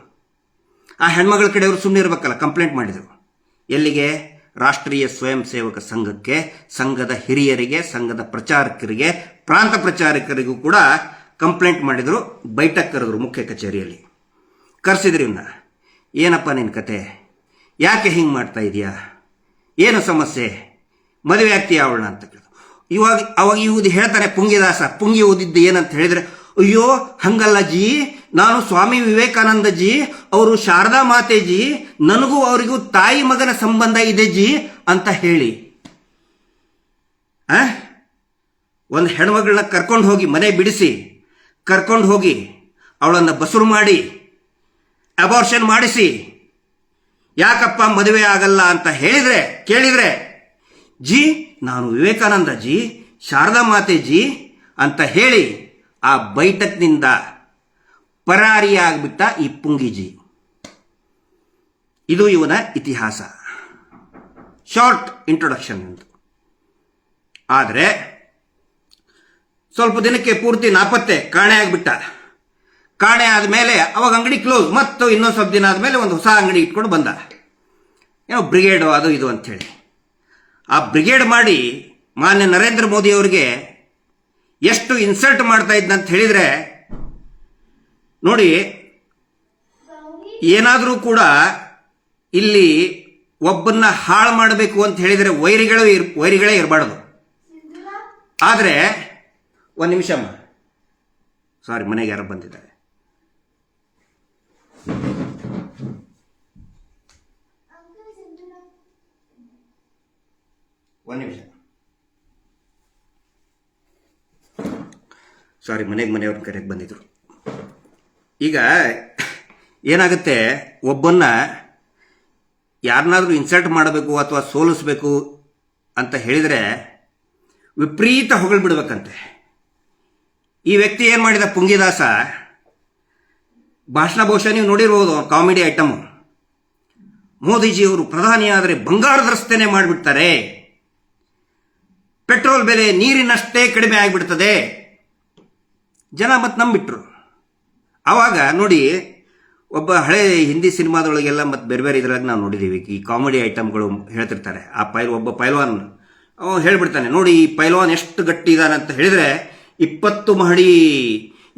ಆ ಹೆಣ್ಮಗಳ ಕಡೆಯವರು ಸುಮ್ಮನೆ ಇರ್ಬೇಕಲ್ಲ. ಕಂಪ್ಲೇಂಟ್ ಮಾಡಿದರು. ಎಲ್ಲಿಗೆ? ರಾಷ್ಟ್ರೀಯ ಸ್ವಯಂ ಸೇವಕ ಸಂಘಕ್ಕೆ, ಸಂಘದ ಹಿರಿಯರಿಗೆ, ಸಂಘದ ಪ್ರಚಾರಕರಿಗೆ, ಪ್ರಾಂತ ಪ್ರಚಾರಕರಿಗೂ ಕೂಡ ಕಂಪ್ಲೇಂಟ್ ಮಾಡಿದ್ರು. ಬೈಠಕ್ ಕರೆದ್ರು ಮುಖ್ಯ ಕಚೇರಿಯಲ್ಲಿ. ಕರೆಸಿದ್ರು ಇವನ್ನ. ಏನಪ್ಪ ನಿನ್ನ ಕತೆ, ಯಾಕೆ ಹಿಂಗೆ ಮಾಡ್ತಾ ಇದೀಯಾ, ಏನು ಸಮಸ್ಯೆ, ಮದುವೆ ಆಗ್ತೀಯ ಅವಳನ್ನ ಅಂತ ಕೇಳಿದ್ರು. ಅವಾಗ ಇವ್ದು ಹೇಳ್ತಾನೆ ಪುಂಗಿದಾಸ, ಪುಂಗಿ ಓದಿದ್ದು ಏನಂತ ಹೇಳಿದ್ರೆ, ಅಯ್ಯೋ ಹಂಗಲ್ಲ ಜಿ, ನಾನು ಸ್ವಾಮಿ ವಿವೇಕಾನಂದ ಜಿ, ಅವರು ಶಾರದಾ ಮಾತೆ ಜಿ, ನನಗೂ ಅವರಿಗೂ ತಾಯಿ ಮಗನ ಸಂಬಂಧ ಇದೆ ಜಿ ಅಂತ ಹೇಳಿ ಒಂದು ಹೆಣ್ಮಗಳನ್ನ ಕರ್ಕೊಂಡು ಹೋಗಿ, ಮನೆ ಬಿಡಿಸಿ ಕರ್ಕೊಂಡು ಹೋಗಿ ಅವಳನ್ನ ಬಸುರು ಮಾಡಿ ಅಬೋರ್ಷನ್ ಮಾಡಿಸಿ, ಯಾಕಪ್ಪ ಮದುವೆ ಆಗಲ್ಲ ಅಂತ ಕೇಳಿದ್ರೆ ಜಿ ನಾನು ವಿವೇಕಾನಂದ ಜಿ, ಶಾರದಾ ಮಾತೆ ಜಿ ಅಂತ ಹೇಳಿ ಆ ಬೈಠಕ್ನಿಂದ ಪರಾರಿಯಾಗ್ಬಿಟ್ಟ ಈ ಪುಂಗಿಜಿ. ಇದು ಇವನ ಇತಿಹಾಸ, ಶಾರ್ಟ್ ಇಂಟ್ರೊಡಕ್ಷನ್ ಅಂತ. ಆದರೆ ಸ್ವಲ್ಪ ದಿನಕ್ಕೆ ಪೂರ್ತಿ ನಾಪತ್ತೆ, ಕಾಣೆ ಆಗ್ಬಿಟ್ಟ. ಕಾಣೆ ಆದ್ಮೇಲೆ ಅವಾಗ ಅಂಗಡಿ ಕ್ಲೋಸ್. ಮತ್ತು ಇನ್ನೊಂದು ಸ್ವಲ್ಪ ದಿನ ಆದ್ಮೇಲೆ ಒಂದು ಹೊಸ ಅಂಗಡಿ ಇಟ್ಕೊಂಡು ಬಂದ, ಏನೋ ಬ್ರಿಗೇಡು ಅದು ಇದು ಅಂತ ಹೇಳಿ. ಆ ಬ್ರಿಗೇಡ್ ಮಾಡಿ ಮಾನ್ಯ ನರೇಂದ್ರ ಮೋದಿ ಅವರಿಗೆ ಎಷ್ಟು ಇನ್ಸಲ್ಟ್ ಮಾಡ್ತಾ ಇದ್ದಂತ ಹೇಳಿದ್ರೆ ನೋಡಿ, ಏನಾದರೂ ಕೂಡ ಇಲ್ಲಿ ಒಬ್ಬನ್ನ ಹಾಳು ಮಾಡಬೇಕು ಅಂತ ಹೇಳಿದರೆ ವೈರಿಗಳೇ ಇರಬಾರ್ದು. ಆದರೆ ಒಂದು ನಿಮಿಷ ಅಮ್ಮ, ಸಾರಿ, ಮನೆಗೆ ಯಾರು ಬಂದಿದ್ದಾರೆ. ಒಂದು ನಿಮಿಷ, ಸಾರಿ, ಮನೆಯವ್ರ ಕರೆಗೆ ಬಂದಿದ್ರು. ಈಗ ಏನಾಗುತ್ತೆ, ಒಬ್ಬನ್ನ ಯಾರನ್ನಾದ್ರೂ ಇನ್ಸಲ್ಟ್ ಮಾಡಬೇಕು ಅಥವಾ ಸೋಲಿಸ್ಬೇಕು ಅಂತ ಹೇಳಿದರೆ ವಿಪರೀತ ಹೊಗಳು ಬಿಡ್ಬೇಕಂತೆ. ಈ ವ್ಯಕ್ತಿ ಏನು ಮಾಡಿದ, ಪುಂಗಿದಾಸ ಭಾಷಣ ಬಹುಶಃ ನೀವು ನೋಡಿರ್ಬೋದು, ಕಾಮಿಡಿ ಐಟಮ್. ಮೋದಿಜಿಯವರು ಪ್ರಧಾನಿ ಆದರೆ ಬಂಗಾರದ ರಸ್ತೆನೆ ಮಾಡಿಬಿಡ್ತಾರೆ, ಪೆಟ್ರೋಲ್ ಬೆಲೆ ನೀರಿನಷ್ಟೇ ಕಡಿಮೆ ಆಗಿಬಿಡ್ತದೆ. ಜನ ಮತ್ತೆ ನಂಬಿಟ್ರು. ಆವಾಗ ನೋಡಿ, ಒಬ್ಬ ಹಳೆ ಹಿಂದಿ ಸಿನಿಮಾದೊಳಗೆಲ್ಲ ಮತ್ತು ಬೇರೆ ಬೇರೆ ಇದ್ರಾಗ ನಾವು ನೋಡಿದ್ದೀವಿ, ಈ ಕಾಮಿಡಿ ಐಟಮ್ಗಳು ಹೇಳ್ತಿರ್ತಾರೆ. ಒಬ್ಬ ಪೈಲ್ವಾನ್ ಹೇಳ್ಬಿಡ್ತಾನೆ, ನೋಡಿ ಈ ಪೈಲ್ವಾನ್ ಎಷ್ಟು ಗಟ್ಟಿ ಇದ್ದಾನೆ ಅಂತ ಹೇಳಿದ್ರೆ 20 ಮಹಡಿ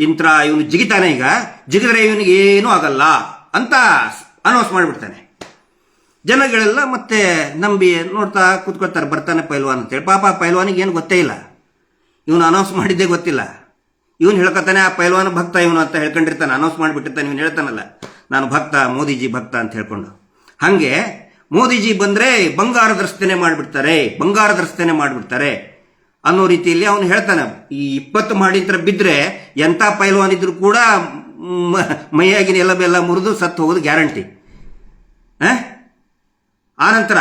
ಇಂತ್ರ ಇವನು ಜಿಗಿತಾನೆ, ಈಗ ಜಿಗಿದ್ರೆ ಇವನಿಗೆ ಏನೂ ಆಗಲ್ಲ ಅಂತ ಅನೌನ್ಸ್ ಮಾಡಿಬಿಡ್ತಾನೆ. ಜನಗಳೆಲ್ಲ ಮತ್ತೆ ನಂಬಿ ನೋಡ್ತಾ ಕೂತ್ಕೊಳ್ತಾರೆ, ಬರ್ತಾನೆ ಪೈಲ್ವಾನ್ ಅಂತೇಳಿ. ಪಾಪ ಪೈಲ್ವಾನಿಗೆ ಏನು ಗೊತ್ತೇ ಇಲ್ಲ, ಇವನು ಅನೌನ್ಸ್ ಮಾಡಿದ್ದೇ ಗೊತ್ತಿಲ್ಲ. ಇವನು ಹೇಳ್ಕೊತಾನೆ, ಆ ಪೈಲ್ವಾನ ಭಕ್ತ ಇವನು ಅಂತ ಹೇಳ್ಕೊಂಡಿರ್ತಾನೆ, ಅನೌನ್ಸ್ ಮಾಡಿಬಿಟ್ಟಿರ್ತಾನೆ. ಇವನು ಹೇಳ್ತಾನಲ್ಲ, ನಾನು ಭಕ್ತ, ಮೋದಿಜಿ ಭಕ್ತ ಅಂತ ಹೇಳ್ಕೊಂಡು. ಹಾಗೆ ಮೋದಿಜಿ ಬಂದರೆ ಬಂಗಾರದ ರಸ್ತೆನೆ ಮಾಡಿಬಿಡ್ತಾರೆ ಅನ್ನೋ ರೀತಿಯಲ್ಲಿ ಅವನು ಹೇಳ್ತಾನೆ. ಈ 20 ಮಹಡಿ ಹತ್ರ ಬಿದ್ದರೆ ಎಂಥ ಪೈಲ್ವಾನ್ ಇದ್ರು ಕೂಡ ಮೈಯಾಗಿನ ಎಲ್ಲ ಮುರಿದು ಸತ್ತು ಹೋಗೋದು ಗ್ಯಾರಂಟಿ. ಆನಂತರ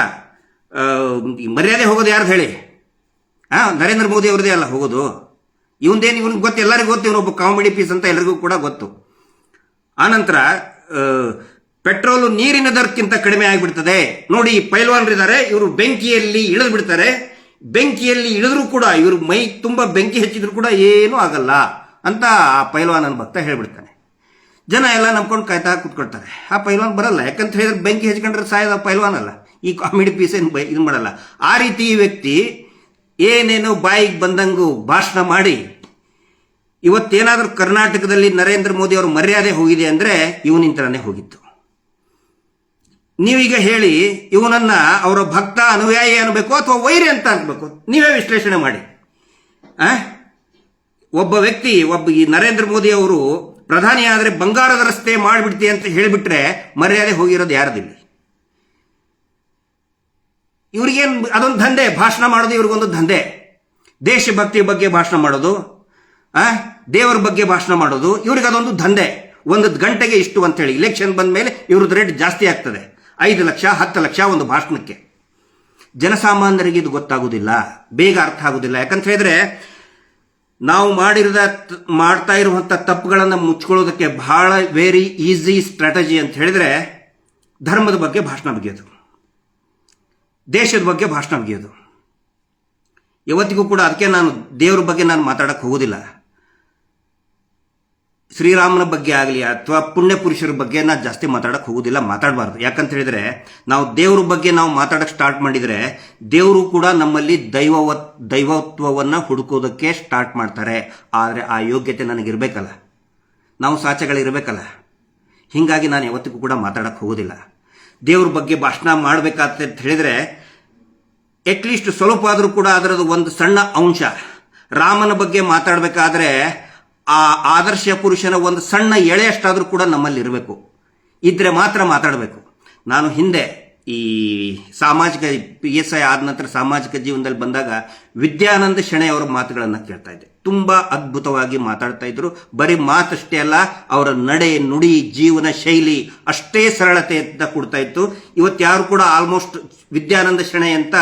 ಮರ್ಯಾದೆ ಹೋಗೋದು ಯಾರ್ದು ಹೇಳಿ? ನರೇಂದ್ರ ಮೋದಿ ಅವ್ರದೇ ಅಲ್ಲ ಹೋಗೋದು. ಇವನಿಗೆ ಗೊತ್ತು, ಎಲ್ಲರಿಗೂ ಗೊತ್ತು, ಇವನೊಬ್ಬ ಕಾಮಿಡಿ ಪೀಸ್ ಅಂತ ಎಲ್ಲರಿಗೂ ಕೂಡ ಗೊತ್ತು. ಆನಂತರ ಪೆಟ್ರೋಲು ನೀರಿನ ದರಕ್ಕಿಂತ ಕಡಿಮೆ ಆಗಿಬಿಡ್ತದೆ. ನೋಡಿ, ಈ ಪೈಲ್ವಾನ್ರಿದ್ದಾರೆ, ಇವರು ಬೆಂಕಿಯಲ್ಲಿ ಇಳಿದು ಬಿಡ್ತಾರೆ. ಬೆಂಕಿಯಲ್ಲಿ ಇಳಿದ್ರು ಕೂಡ, ಇವರು ಮೈ ತುಂಬ ಬೆಂಕಿ ಹಚ್ಚಿದ್ರು ಕೂಡ ಏನೂ ಆಗಲ್ಲ ಅಂತ ಆ ಪೈಲ್ವಾನ್ ಭಕ್ತ ಹೇಳ್ಬಿಡ್ತಾನೆ. ಜನ ಎಲ್ಲ ನಂಬ್ಕೊಂಡು ಕಾಯ್ತಾ ಕೂತ್ಕೊಳ್ತಾರೆ. ಆ ಪೈಲ್ವಾನ್ ಬರಲ್ಲ, ಯಾಕಂತ ಹೇಳಿದ್ರೆ ಬೆಂಕಿ ಹಚ್ಕೊಂಡ್ರೆ ಸಾಯೋದ ಪೈಲ್ವಾನ್ ಅಲ್ಲ, ಈ ಕಾಮಿಡಿ ಪೀಸ್ ಏನು ಇದು ಮಾಡಲ್ಲ. ಆ ರೀತಿ ಈ ವ್ಯಕ್ತಿ ಏನೇನೋ ಬಾಯಿಗೆ ಬಂದಂಗೂ ಭಾಷಣ ಮಾಡಿ ಇವತ್ತೇನಾದರೂ ಕರ್ನಾಟಕದಲ್ಲಿ ನರೇಂದ್ರ ಮೋದಿ ಅವ್ರ ಮರ್ಯಾದೆ ಹೋಗಿದೆ ಅಂದರೆ ಇವನಿಂತನೇ ಹೋಗಿತ್ತು. ನೀವೀಗ ಹೇಳಿ, ಇವನನ್ನ ಅವರ ಭಕ್ತ ಅನುಯಾಯಿ ಅನ್ಬೇಕು ಅಥವಾ ವೈರಿ ಅಂತ ಅನ್ಬೇಕು? ನೀವೇ ವಿಶ್ಲೇಷಣೆ ಮಾಡಿ. ಒಬ್ಬ ವ್ಯಕ್ತಿ, ಈ ನರೇಂದ್ರ ಮೋದಿ ಅವರು ಪ್ರಧಾನಿ ಆದರೆ ಬಂಗಾರದ ರಸ್ತೆ ಮಾಡಿಬಿಡ್ತಿ ಅಂತ ಹೇಳಿಬಿಟ್ರೆ ಮರ್ಯಾದೆ ಹೋಗಿರೋದು ಯಾರದಿಲ್ಲ. ಇವ್ರಿಗೇನು ಅದೊಂದು ದಂಧೆ, ಭಾಷಣ ಮಾಡೋದು ಇವ್ರಿಗೊಂದು ದಂಧೆ. ದೇಶಭಕ್ತಿ ಬಗ್ಗೆ ಭಾಷಣ ಮಾಡೋದು, ದೇವರ ಬಗ್ಗೆ ಭಾಷಣ ಮಾಡೋದು, ಇವ್ರಿಗೆ ಅದೊಂದು ದಂಧೆ. 1 ಗಂಟೆಗೆ ಇಷ್ಟು ಅಂತೇಳಿ. ಇಲೆಕ್ಷನ್ ಬಂದ ಮೇಲೆ ಇವ್ರದ್ದು ರೇಟ್ ಜಾಸ್ತಿ ಆಗ್ತದೆ, 5 ಲಕ್ಷ 10 ಲಕ್ಷ ಒಂದು ಭಾಷಣಕ್ಕೆ. ಜನಸಾಮಾನ್ಯರಿಗೆ ಇದು ಗೊತ್ತಾಗುವುದಿಲ್ಲ, ಬೇಗ ಅರ್ಥ ಆಗುವುದಿಲ್ಲ. ಯಾಕಂತ ಹೇಳಿದ್ರೆ ನಾವು ಮಾಡ್ತಾ ಇರುವಂಥ ತಪ್ಪುಗಳನ್ನು ಮುಚ್ಕೊಳ್ಳೋದಕ್ಕೆ ಬಹಳ ವೆರಿ ಈಸಿ ಸ್ಟ್ರಾಟಜಿ ಅಂತ ಹೇಳಿದ್ರೆ ಧರ್ಮದ ಬಗ್ಗೆ ಭಾಷಣ ಬಗೆಯೋದು, ದೇಶದ ಬಗ್ಗೆ ಭಾಷಣ ಬಗೆಯೋದು. ಇವತ್ತಿಗೂ ಕೂಡ ಅದಕ್ಕೆ ನಾನು ದೇವರ ಬಗ್ಗೆ ನಾನು ಮಾತಾಡಕ್ಕೆ ಹೋಗೋದಿಲ್ಲ. ಶ್ರೀರಾಮನ ಬಗ್ಗೆ ಆಗಲಿ ಅಥವಾ ಪುಣ್ಯ ಪುರುಷರ ಬಗ್ಗೆ ನಾನು ಜಾಸ್ತಿ ಮಾತಾಡಕ್ಕೆ ಹೋಗೋದಿಲ್ಲ, ಮಾತಾಡಬಾರ್ದು. ಯಾಕಂತ ಹೇಳಿದ್ರೆ ನಾವು ದೇವ್ರ ಬಗ್ಗೆ ನಾವು ಮಾತಾಡಕ್ಕೆ ಸ್ಟಾರ್ಟ್ ಮಾಡಿದರೆ ದೇವರು ಕೂಡ ನಮ್ಮಲ್ಲಿ ದೈವತ್ವವನ್ನು ಹುಡುಕೋದಕ್ಕೆ ಸ್ಟಾರ್ಟ್ ಮಾಡ್ತಾರೆ. ಆದರೆ ಆ ಯೋಗ್ಯತೆ ನನಗಿರಬೇಕಲ್ಲ, ನಾವು ಸಾಚೆಗಳಿರಬೇಕಲ್ಲ. ಹೀಗಾಗಿ ನಾನು ಯಾವತ್ತಿಗೂ ಕೂಡ ಮಾತಾಡಕ್ಕೆ ಹೋಗೋದಿಲ್ಲ. ದೇವ್ರ ಬಗ್ಗೆ ಭಾಷಣ ಮಾಡಬೇಕಂತ ಹೇಳಿದರೆ ಅಟ್ಲೀಸ್ಟ್ ಸ್ವಲ್ಪ ಆದರೂ ಕೂಡ ಅದರದ್ದು ಒಂದು ಸಣ್ಣ ಅಂಶ. ರಾಮನ ಬಗ್ಗೆ ಮಾತಾಡಬೇಕಾದ್ರೆ ಆ ಆದರ್ಶ ಪುರುಷನ ಒಂದು ಸಣ್ಣ ಎಳೆಯಷ್ಟಾದರೂ ಕೂಡ ನಮ್ಮಲ್ಲಿ ಇರಬೇಕು, ಇದ್ರೆ ಮಾತ್ರ ಮಾತಾಡಬೇಕು. ನಾನು ಹಿಂದೆ ಈ ಸಾಮಾಜಿಕ PSI ಆದ ನಂತರ ಸಾಮಾಜಿಕ ಜೀವನದಲ್ಲಿ ಬಂದಾಗ ವಿದ್ಯಾನಂದ ಶೆಣೈ ಅವರ ಮಾತುಗಳನ್ನು ಕೇಳ್ತಾ ಇದ್ದೆ. ತುಂಬಾ ಅದ್ಭುತವಾಗಿ ಮಾತಾಡ್ತಾ ಇದ್ರು. ಬರೀ ಮಾತಷ್ಟೇ ಅಲ್ಲ, ಅವರ ನಡೆ ನುಡಿ ಜೀವನ ಶೈಲಿ ಅಷ್ಟೇ ಸರಳತೆಯಿಂದ ಕೊಡ್ತಾ ಇತ್ತು. ಇವತ್ತು ಯಾರು ಕೂಡ ಆಲ್ಮೋಸ್ಟ್ ವಿದ್ಯಾನಂದ ಶೆಣೈ ಅಂತ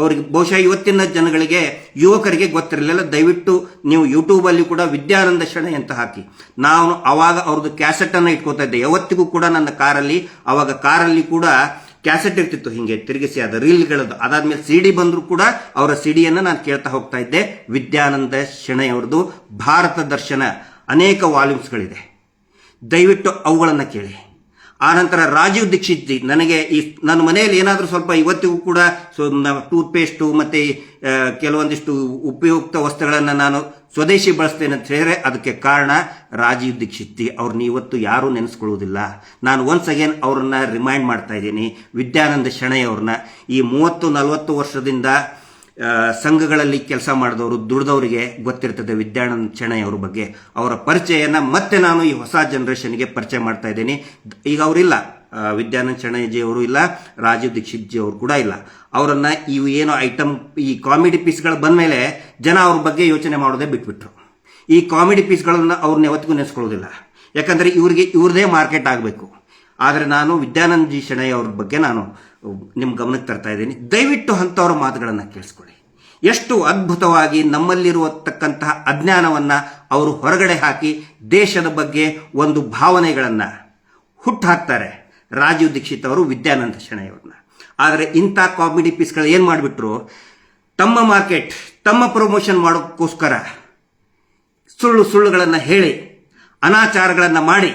ಅವ್ರಿಗೆ ಬಹುಶಃ ಇವತ್ತಿನ ಜನಗಳಿಗೆ ಯುವಕರಿಗೆ ಗೊತ್ತಿರಲಿಲ್ಲ. ದಯವಿಟ್ಟು ನೀವು ಯೂಟ್ಯೂಬಲ್ಲಿ ಕೂಡ ವಿದ್ಯಾನಂದ ಶೆಣೈ ಅಂತ ಹಾಕಿ. ನಾನು ಅವಾಗ ಅವ್ರದ್ದು ಕ್ಯಾಸೆಟನ್ನು ಇಟ್ಕೋತಾ ಇದ್ದೆ ಯಾವತ್ತಿಗೂ ಕೂಡ ನನ್ನ ಕಾರಲ್ಲಿ. ಅವಾಗ ಕಾರಲ್ಲಿ ಕೂಡ ಕ್ಯಾಸೆಟ್ ಇರ್ತಿತ್ತು, ಹಿಂಗೆ ತಿರುಗಿಸಿ ಅದು ರೀಲ್ಗಳದ್ದು. ಅದಾದ್ಮೇಲೆ CD ಬಂದರೂ ಕೂಡ ಅವರ CDಯನ್ನು ನಾನು ಕೇಳ್ತಾ ಹೋಗ್ತಾ ಇದ್ದೆ. ವಿದ್ಯಾನಂದ ಶೆಣೈ ಅವ್ರದ್ದು ಭಾರತ ದರ್ಶನ ಅನೇಕ ವಾಲ್ಯೂಮ್ಸ್ಗಳಿದೆ, ದಯವಿಟ್ಟು ಅವುಗಳನ್ನು ಕೇಳಿ. ಆನಂತರ ರಾಜೀವ್ ದೀಕ್ಷಿತ್ ಜಿ, ನನಗೆ ನನ್ನ ಮನೆಯಲ್ಲಿ ಏನಾದರೂ ಸ್ವಲ್ಪ ಇವತ್ತಿಗೂ ಕೂಡ ಟೂತ್ ಪೇಸ್ಟು ಮತ್ತು ಕೆಲವೊಂದಿಷ್ಟು ಉಪಯುಕ್ತ ವಸ್ತುಗಳನ್ನು ನಾನು ಸ್ವದೇಶಿ ಬಳಸ್ತೇನೆ ಅಂತ ಹೇಳಿದ್ರೆ ಅದಕ್ಕೆ ಕಾರಣ ರಾಜೀವ್ ದೀಕ್ಷಿತ್ ಜಿ. ಅವ್ರನ್ನ ಇವತ್ತು ಯಾರೂ ನೆನೆಸ್ಕೊಳ್ಳೋದಿಲ್ಲ. ನಾನು ಒನ್ಸ್ ಅಗೇನ್ ಅವ್ರನ್ನ ರಿಮೈಂಡ್ ಮಾಡ್ತಾ ಇದ್ದೀನಿ. ವಿದ್ಯಾನಂದ ಶೆಣೈ ಅವ್ರನ್ನ, ಈ 30-40 ವರ್ಷದಿಂದ ಸಂಘಗಳಲ್ಲಿ ಕೆಲಸ ಮಾಡಿದವರು, ದುಡಿದವರಿಗೆ ಗೊತ್ತಿರ್ತದೆ ವಿದ್ಯಾನಂದ ಶೆಣೈ ಅವ್ರ ಬಗ್ಗೆ. ಅವರ ಪರಿಚಯನ ಮತ್ತೆ ನಾನು ಈ ಹೊಸ ಜನರೇಷನ್ಗೆ ಪರಿಚಯ ಮಾಡ್ತಾ ಇದ್ದೀನಿ. ಈಗ ಅವರಿಲ್ಲ, ವಿದ್ಯಾನಂದ ಶೆಣೈ ಜಿ ಅವರು ಇಲ್ಲ, ರಾಜೀವ್ ದೀಕ್ಷಿತ್ ಜಿ ಅವರು ಕೂಡ ಇಲ್ಲ. ಅವರನ್ನ ಇವು ಏನೋ ಐಟಮ್, ಈ ಕಾಮಿಡಿ ಪೀಸ್ಗಳು ಬಂದ ಮೇಲೆ ಜನ ಅವ್ರ ಬಗ್ಗೆ ಯೋಚನೆ ಮಾಡೋದೇ ಬಿಟ್ಬಿಟ್ರು. ಈ ಕಾಮಿಡಿ ಪೀಸ್ಗಳನ್ನ ಅವ್ರನ್ನ ಯಾವತ್ತಿಗೂ ನೆನೆಸ್ಕೊಳ್ಳೋದಿಲ್ಲ, ಯಾಕಂದ್ರೆ ಇವ್ರದೇ ಮಾರ್ಕೆಟ್ ಆಗಬೇಕು. ಆದರೆ ನಾನು ವಿದ್ಯಾನಂದ ಜಿ ಶೆಣೈ ಅವ್ರ ಬಗ್ಗೆ ನಾನು ನಿಮ್ಮ ಗಮನಕ್ಕೆ ತರ್ತಾ ಇದ್ದೀನಿ. ದಯವಿಟ್ಟು ಅಂಥವ್ರ ಮಾತುಗಳನ್ನು ಕೇಳಿಸ್ಕೊಳ್ಳಿ. ಎಷ್ಟು ಅದ್ಭುತವಾಗಿ ನಮ್ಮಲ್ಲಿರುವತಕ್ಕಂತಹ ಅಜ್ಞಾನವನ್ನು ಅವರು ಹೊರಗಡೆ ಹಾಕಿ ದೇಶದ ಬಗ್ಗೆ ಒಂದು ಭಾವನೆಗಳನ್ನು ಹುಟ್ಟುಹಾಕ್ತಾರೆ ರಾಜೀವ್ ದೀಕ್ಷಿತ್ ಅವರು, ವಿದ್ಯಾನಂದ ಶೆಣೈ ಅವ್ರನ್ನ. ಆದರೆ ಇಂಥ ಕಾಮಿಡಿ ಪೀಸ್ಗಳು ಏನು ಮಾಡಿಬಿಟ್ರು, ತಮ್ಮ ಮಾರ್ಕೆಟ್, ತಮ್ಮ ಪ್ರಮೋಷನ್ ಮಾಡೋಕ್ಕೋಸ್ಕರ ಸುಳ್ಳುಗಳನ್ನು ಹೇಳಿ, ಅನಾಚಾರಗಳನ್ನು ಮಾಡಿ,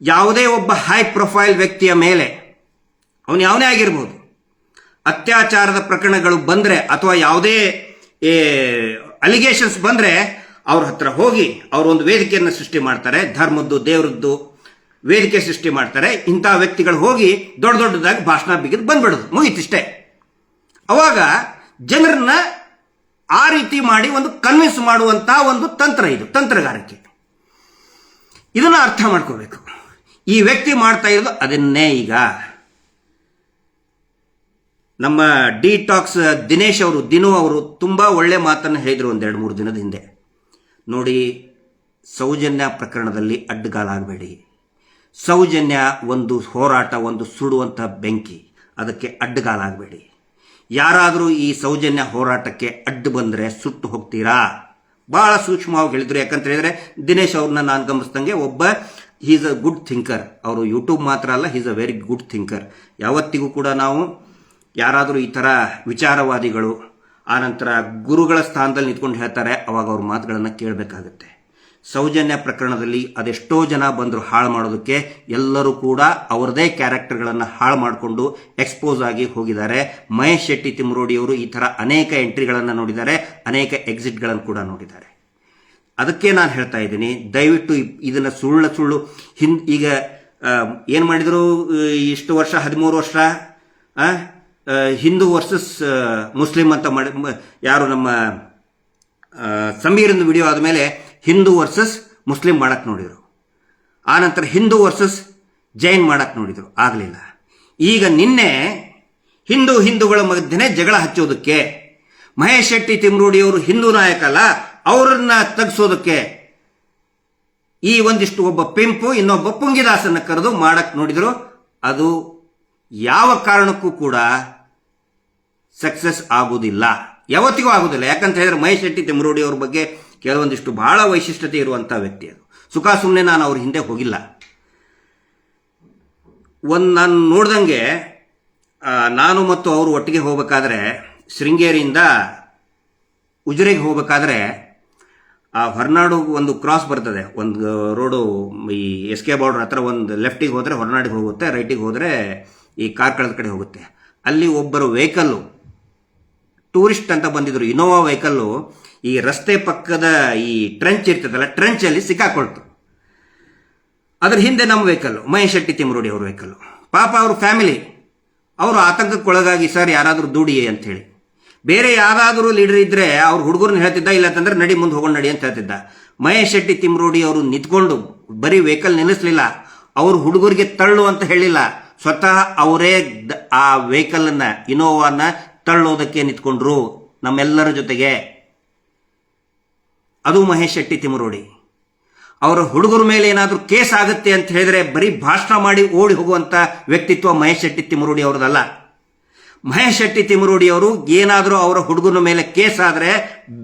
ಯಾವುದೇ ಒಬ್ಬ ಹೈ ಪ್ರೊಫೈಲ್ ವ್ಯಕ್ತಿಯ ಮೇಲೆ, ಅವನು ಯಾವನೇ ಆಗಿರ್ಬೋದು, ಅತ್ಯಾಚಾರದ ಪ್ರಕರಣಗಳು ಬಂದರೆ ಅಥವಾ ಯಾವುದೇ ಅಲಿಗೇಷನ್ಸ್ ಬಂದರೆ ಅವ್ರ ಹತ್ರ ಹೋಗಿ ಅವರೊಂದು ವೇದಿಕೆಯನ್ನು ಸೃಷ್ಟಿ ಮಾಡ್ತಾರೆ. ಧರ್ಮದ್ದು, ದೇವರದ್ದು ವೇದಿಕೆ ಸೃಷ್ಟಿ ಮಾಡ್ತಾರೆ. ಇಂಥ ವ್ಯಕ್ತಿಗಳು ಹೋಗಿ ದೊಡ್ಡ ದೊಡ್ಡದಾಗಿ ಭಾಷಣ ಬಿಗಿದು ಬಂದ್ಬಿಡೋದು, ಮುಗೀತಿಷ್ಟೇ. ಅವಾಗ ಜನರನ್ನ ಆ ರೀತಿ ಮಾಡಿ ಒಂದು ಕನ್ವಿನ್ಸ್ ಮಾಡುವಂತ ಒಂದು ತಂತ್ರ, ಇದು ತಂತ್ರಗಾರಿಕೆ. ಇದನ್ನ ಅರ್ಥ ಮಾಡ್ಕೋಬೇಕು. ಈ ವ್ಯಕ್ತಿ ಮಾಡ್ತಾ ಇರೋದು ಅದನ್ನೇ. ಈಗ ನಮ್ಮ ಡಿಟಾಕ್ಸ್ ದಿನೇಶ್ ಅವರು, ದಿನು ಅವರು ತುಂಬಾ ಒಳ್ಳೆ ಮಾತನ್ನು ಹೇಳಿದ್ರು ಒಂದು 2-3 ದಿನದ ಹಿಂದೆ. ನೋಡಿ, ಸೌಜನ್ಯ ಪ್ರಕರಣದಲ್ಲಿ ಅಡ್ಡಗಾಲಾಗಬೇಡಿ. ಸೌಜನ್ಯ ಒಂದು ಹೋರಾಟ, ಒಂದು ಸುಡುವಂಥ ಬೆಂಕಿ, ಅದಕ್ಕೆ ಅಡ್ಡಗಾಲಾಗಬೇಡಿ. ಯಾರಾದರೂ ಈ ಸೌಜನ್ಯ ಹೋರಾಟಕ್ಕೆ ಅಡ್ಡು ಬಂದರೆ ಸುಟ್ಟು ಹೋಗ್ತೀರಾ. ಬಹಳ ಸೂಕ್ಷ್ಮವಾಗಿ ಹೇಳಿದ್ರು. ಯಾಕಂತ ಹೇಳಿದ್ರೆ ದಿನೇಶ್ ಅವ್ರನ್ನ ನಾನು ಗಮನಿಸ್ದಂಗೆ ಒಬ್ಬ ಈಸ್ ಅ ಗುಡ್ ಥಿಂಕರ್. ಅವರು ಯೂಟ್ಯೂಬ್ ಮಾತ್ರ ಅಲ್ಲ, is a very good thinker. ಯಾವತ್ತಿಗೂ ಕೂಡ ನಾವು ಯಾರಾದರೂ ಈ ಥರ ವಿಚಾರವಾದಿಗಳು ಆನಂತರ ಗುರುಗಳ ಸ್ಥಾನದಲ್ಲಿ ನಿಂತ್ಕೊಂಡು ಹೇಳ್ತಾರೆ, ಅವಾಗ ಅವ್ರ ಮಾತುಗಳನ್ನು ಕೇಳಬೇಕಾಗುತ್ತೆ. ಸೌಜನ್ಯ ಪ್ರಕರಣದಲ್ಲಿ ಅದೆಷ್ಟೋ ಜನ ಬಂದರು ಹಾಳು ಮಾಡೋದಕ್ಕೆ. ಎಲ್ಲರೂ ಕೂಡ ಅವರದೇ ಕ್ಯಾರೆಕ್ಟರ್ಗಳನ್ನು ಹಾಳು ಮಾಡಿಕೊಂಡು ಎಕ್ಸ್ಪೋಸ್ ಆಗಿ ಹೋಗಿದ್ದಾರೆ. ಮಹೇಶ್ ಶೆಟ್ಟಿ ತಿಮ್ಮರೋಡಿಯವರು ಈ ಥರ ಅನೇಕ ಎಂಟ್ರಿಗಳನ್ನು ನೋಡಿದ್ದಾರೆ, ಅನೇಕ ಎಕ್ಸಿಟ್ಗಳನ್ನು ಕೂಡ ನೋಡಿದ್ದಾರೆ. ಅದಕ್ಕೆ ನಾನು ಹೇಳ್ತಾ ಇದ್ದೀನಿ, ದಯವಿಟ್ಟು ಇದನ್ನು ಸುಳ್ಳು ಈಗ ಏನು ಮಾಡಿದರು, ಇಷ್ಟು ವರ್ಷ 13 ವರ್ಷ ಹಿಂದೂ ವರ್ಸಸ್ ಮುಸ್ಲಿಂ ಅಂತ ಮಾಡಿ, ಯಾರು ನಮ್ಮ ಸಮೀರನ ವಿಡಿಯೋ ಆದಮೇಲೆ ಹಿಂದೂ ವರ್ಸಸ್ ಮುಸ್ಲಿಂ ಮಾಡಕ್ಕೆ ನೋಡಿದರು. ಆನಂತರ ಹಿಂದೂ ಜೈನ್ ಮಾಡಕ್ಕೆ ನೋಡಿದರು, ಆಗಲಿಲ್ಲ. ಈಗ ನಿನ್ನೆ ಹಿಂದೂಗಳ ಮಧ್ಯೆ ಜಗಳ ಹಚ್ಚೋದಕ್ಕೆ ಮಹೇಶ್ ಶೆಟ್ಟಿ ತಿಮ್ಮರೋಡಿಯವರು ಹಿಂದೂ ನಾಯಕ ಅಲ್ಲ, ಅವರನ್ನ ತಗ್ಸೋದಕ್ಕೆ ಈ ಒಂದಿಷ್ಟು ಒಬ್ಬ ಪಿಂಪು ಇನ್ನೊಬ್ಬ ಪುಂಗಿದಾಸನ್ನ ಕರೆದು ಮಾಡಕ್ಕೆ ನೋಡಿದ್ರು. ಅದು ಯಾವ ಕಾರಣಕ್ಕೂ ಕೂಡ ಸಕ್ಸಸ್ ಆಗುವುದಿಲ್ಲ, ಯಾವತ್ತಿಗೂ ಆಗುವುದಿಲ್ಲ. ಯಾಕಂತ ಹೇಳಿದ್ರೆ ಮಹೇಶ್ ಶೆಟ್ಟಿ ತಿಮ್ಮರೋಡಿ ಅವ್ರ ಬಗ್ಗೆ ಕೆಲವೊಂದಿಷ್ಟು ಬಹಳ ವೈಶಿಷ್ಟ್ಯತೆ ಇರುವಂಥ ವ್ಯಕ್ತಿ. ಅದು ಸುಮ್ಮನೆ ನಾನು ಅವ್ರ ಹಿಂದೆ ಹೋಗಿಲ್ಲ. ನಾನು ನೋಡ್ದಂಗೆ ನಾನು ಮತ್ತು ಅವರು ಒಟ್ಟಿಗೆ ಹೋಗಬೇಕಾದ್ರೆ, ಶೃಂಗೇರಿಯಿಂದ ಉಜಿರೆಗೆ ಹೋಗಬೇಕಾದ್ರೆ ಆ ಹೊರನಾಡು ಒಂದು ಕ್ರಾಸ್ ಬರ್ತದೆ, ಒಂದು ರೋಡು ಈ SK ಬಾರ್ಡರ್ ಹತ್ರ ಒಂದು ಲೆಫ್ಟಿಗೆ ಹೋದರೆ ಹೊರನಾಡಿಗೆ ಹೋಗುತ್ತೆ, ರೈಟಿಗೆ ಹೋದರೆ ಈ ಕಾರ್ಕಳದ ಕಡೆ ಹೋಗುತ್ತೆ. ಅಲ್ಲಿ ಒಬ್ಬರು ವೆಹಿಕಲ್ಲು ಟೂರಿಸ್ಟ್ ಅಂತ ಬಂದಿದ್ರು, ಇನೋವಾ ವೆಹಿಕಲ್ಲು ಈ ರಸ್ತೆ ಪಕ್ಕದ ಈ ಟ್ರೆಂಚ್ ಇರ್ತದಲ್ಲ, ಟ್ರೆಂಚಲ್ಲಿ ಸಿಕ್ಕಾಕೊಳ್ತು. ಅದ್ರ ಹಿಂದೆ ನಮ್ಮ ವೆಹಿಕಲ್ಲು, ಮಹೇಶ್ ಶೆಟ್ಟಿ ತಿಮ್ಮರೋಡಿ ಅವ್ರ ವೆಹಿಕಲ್ಲು. ಪಾಪ ಅವ್ರ ಫ್ಯಾಮಿಲಿ ಅವರು ಆತಂಕಕ್ಕೊಳಗಾಗಿ, ಸರ್ ಯಾರಾದರೂ ದುಡಿಯೇ ಅಂತ ಹೇಳಿ. ಬೇರೆ ಯಾರಾದರೂ ಲೀಡರ್ ಇದ್ರೆ ಅವ್ರ ಹುಡುಗರನ್ನ ಹೇಳ್ತಿದ್ದ, ಇಲ್ಲ ಅಂತಂದ್ರೆ ನಡಿ ಮುಂದೆ ಹೋಗೋಣ ನಡಿ ಅಂತ ಹೇಳ್ತಿದ್ದ. ಮಹೇಶ್ ಶೆಟ್ಟಿ ತಿಮ್ಮರೋಡಿ ಅವರು ನಿಂತ್ಕೊಂಡು ಬರೀ ವೆಹಿಕಲ್ ನಿಲ್ಲಿಸಲಿಲ್ಲ, ಅವ್ರ ಹುಡುಗರಿಗೆ ತಳ್ಳು ಅಂತ ಹೇಳಿಲ್ಲ, ಸ್ವತಃ ಅವರೇ ಆ ವೆಹಿಕಲ್ ಅನ್ನ, ಇನೋವಾನ ತಳ್ಳೋದಕ್ಕೆ ನಿಂತ್ಕೊಂಡ್ರು ನಮ್ಮೆಲ್ಲರ ಜೊತೆಗೆ. ಅದು ಮಹೇಶ್ ಶೆಟ್ಟಿ ತಿಮ್ಮರೋಡಿ. ಅವರ ಹುಡುಗರ ಮೇಲೆ ಏನಾದರೂ ಕೇಸ್ ಆಗುತ್ತೆ ಅಂತ ಹೇಳಿದ್ರೆ ಬರೀ ಭಾಷಣ ಮಾಡಿ ಓಡಿ ಹೋಗುವಂತ ವ್ಯಕ್ತಿತ್ವ ಮಹೇಶ್ ಶೆಟ್ಟಿ ತಿಮ್ಮರೋಡಿ ಅವರದಲ್ಲ. ಮಹೇಶ್ ಶೆಟ್ಟಿ ತಿಮ್ಮರೋಡಿ ಅವರು ಏನಾದರೂ ಅವರ ಹುಡುಗನ ಮೇಲೆ ಕೇಸ್ ಆದರೆ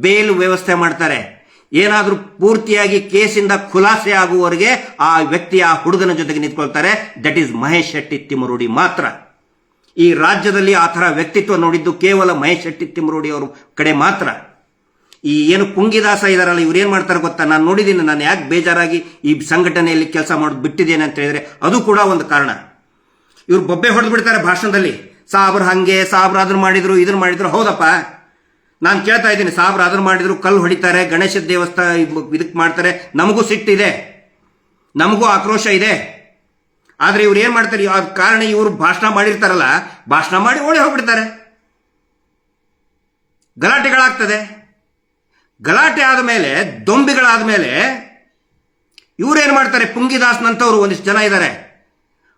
ಬೇಲ್ ವ್ಯವಸ್ಥೆ ಮಾಡ್ತಾರೆ. ಏನಾದರೂ ಪೂರ್ತಿಯಾಗಿ ಕೇಸಿಂದ ಖುಲಾಸೆ ಆಗುವವರೆಗೆ ಆ ವ್ಯಕ್ತಿ ಆ ಹುಡುಗನ ಜೊತೆಗೆ ನಿಂತ್ಕೊಳ್ತಾರೆ. ದಟ್ ಈಸ್ ಮಹೇಶ್ ಶೆಟ್ಟಿ ತಿಮ್ಮರೋಡಿ ಮಾತ್ರ. ಈ ರಾಜ್ಯದಲ್ಲಿ ಆ ಥರ ವ್ಯಕ್ತಿತ್ವ ನೋಡಿದ್ದು ಕೇವಲ ಮಹೇಶ್ ಶೆಟ್ಟಿ ತಿಮ್ಮರೋಡಿ ಅವ್ರ ಕಡೆ ಮಾತ್ರ. ಈ ಏನು ಪುಂಗಿದಾಸ ಇದಾರಲ್ಲ, ಇವ್ರು ಏನು ಮಾಡ್ತಾರೆ ಗೊತ್ತಾ? ನಾನು ನೋಡಿದ್ದೀನಿ, ನಾನು ಯಾಕೆ ಬೇಜಾರಾಗಿ ಈ ಸಂಘಟನೆಯಲ್ಲಿ ಕೆಲಸ ಮಾಡೋದು ಬಿಟ್ಟಿದ್ದೇನೆ ಅಂತ ಹೇಳಿದ್ರೆ ಅದು ಕೂಡ ಒಂದು ಕಾರಣ. ಇವ್ರು ಬೊಬ್ಬೆ ಹೊಡೆದು ಬಿಡ್ತಾರೆ ಭಾಷಣದಲ್ಲಿ. ಸಾಬ್ರು ಹಂಗೆ, ಸಾಬ್ರು ಅದನ್ನ ಮಾಡಿದ್ರು, ಇದನ್ನ ಮಾಡಿದ್ರು. ಹೌದಪ್ಪ, ನಾನು ಕೇಳ್ತಾ ಇದ್ದೀನಿ, ಸಾಬ್ರು ಅದನ್ನ ಮಾಡಿದ್ರು, ಕಲ್ಲು ಹೊಡಿತಾರೆ, ಗಣೇಶ ದೇವಸ್ಥಾನ ಇದಕ್ಕೆ ಮಾಡ್ತಾರೆ, ನಮಗೂ ಸಿಟ್ಟಿದೆ, ನಮಗೂ ಆಕ್ರೋಶ ಇದೆ. ಆದ್ರೆ ಇವ್ರು ಏನ್ ಮಾಡ್ತಾರೆ? ಆ ಕಾರಣ ಇವರು ಭಾಷಣ ಮಾಡಿರ್ತಾರಲ್ಲ, ಭಾಷಣ ಮಾಡಿ ಓಡಿ ಹೋಗ್ಬಿಡ್ತಾರೆ, ಗಲಾಟೆಗಳಾಗ್ತದೆ. ಗಲಾಟೆ ಆದಮೇಲೆ, ದೊಂಬಿಗಳಾದ್ಮೇಲೆ ಇವ್ರೇನ್ ಮಾಡ್ತಾರೆ? ಪುಂಗಿದಾಸ್ನಂತವ್ರು ಒಂದಿಷ್ಟು ಜನ ಇದ್ದಾರೆ,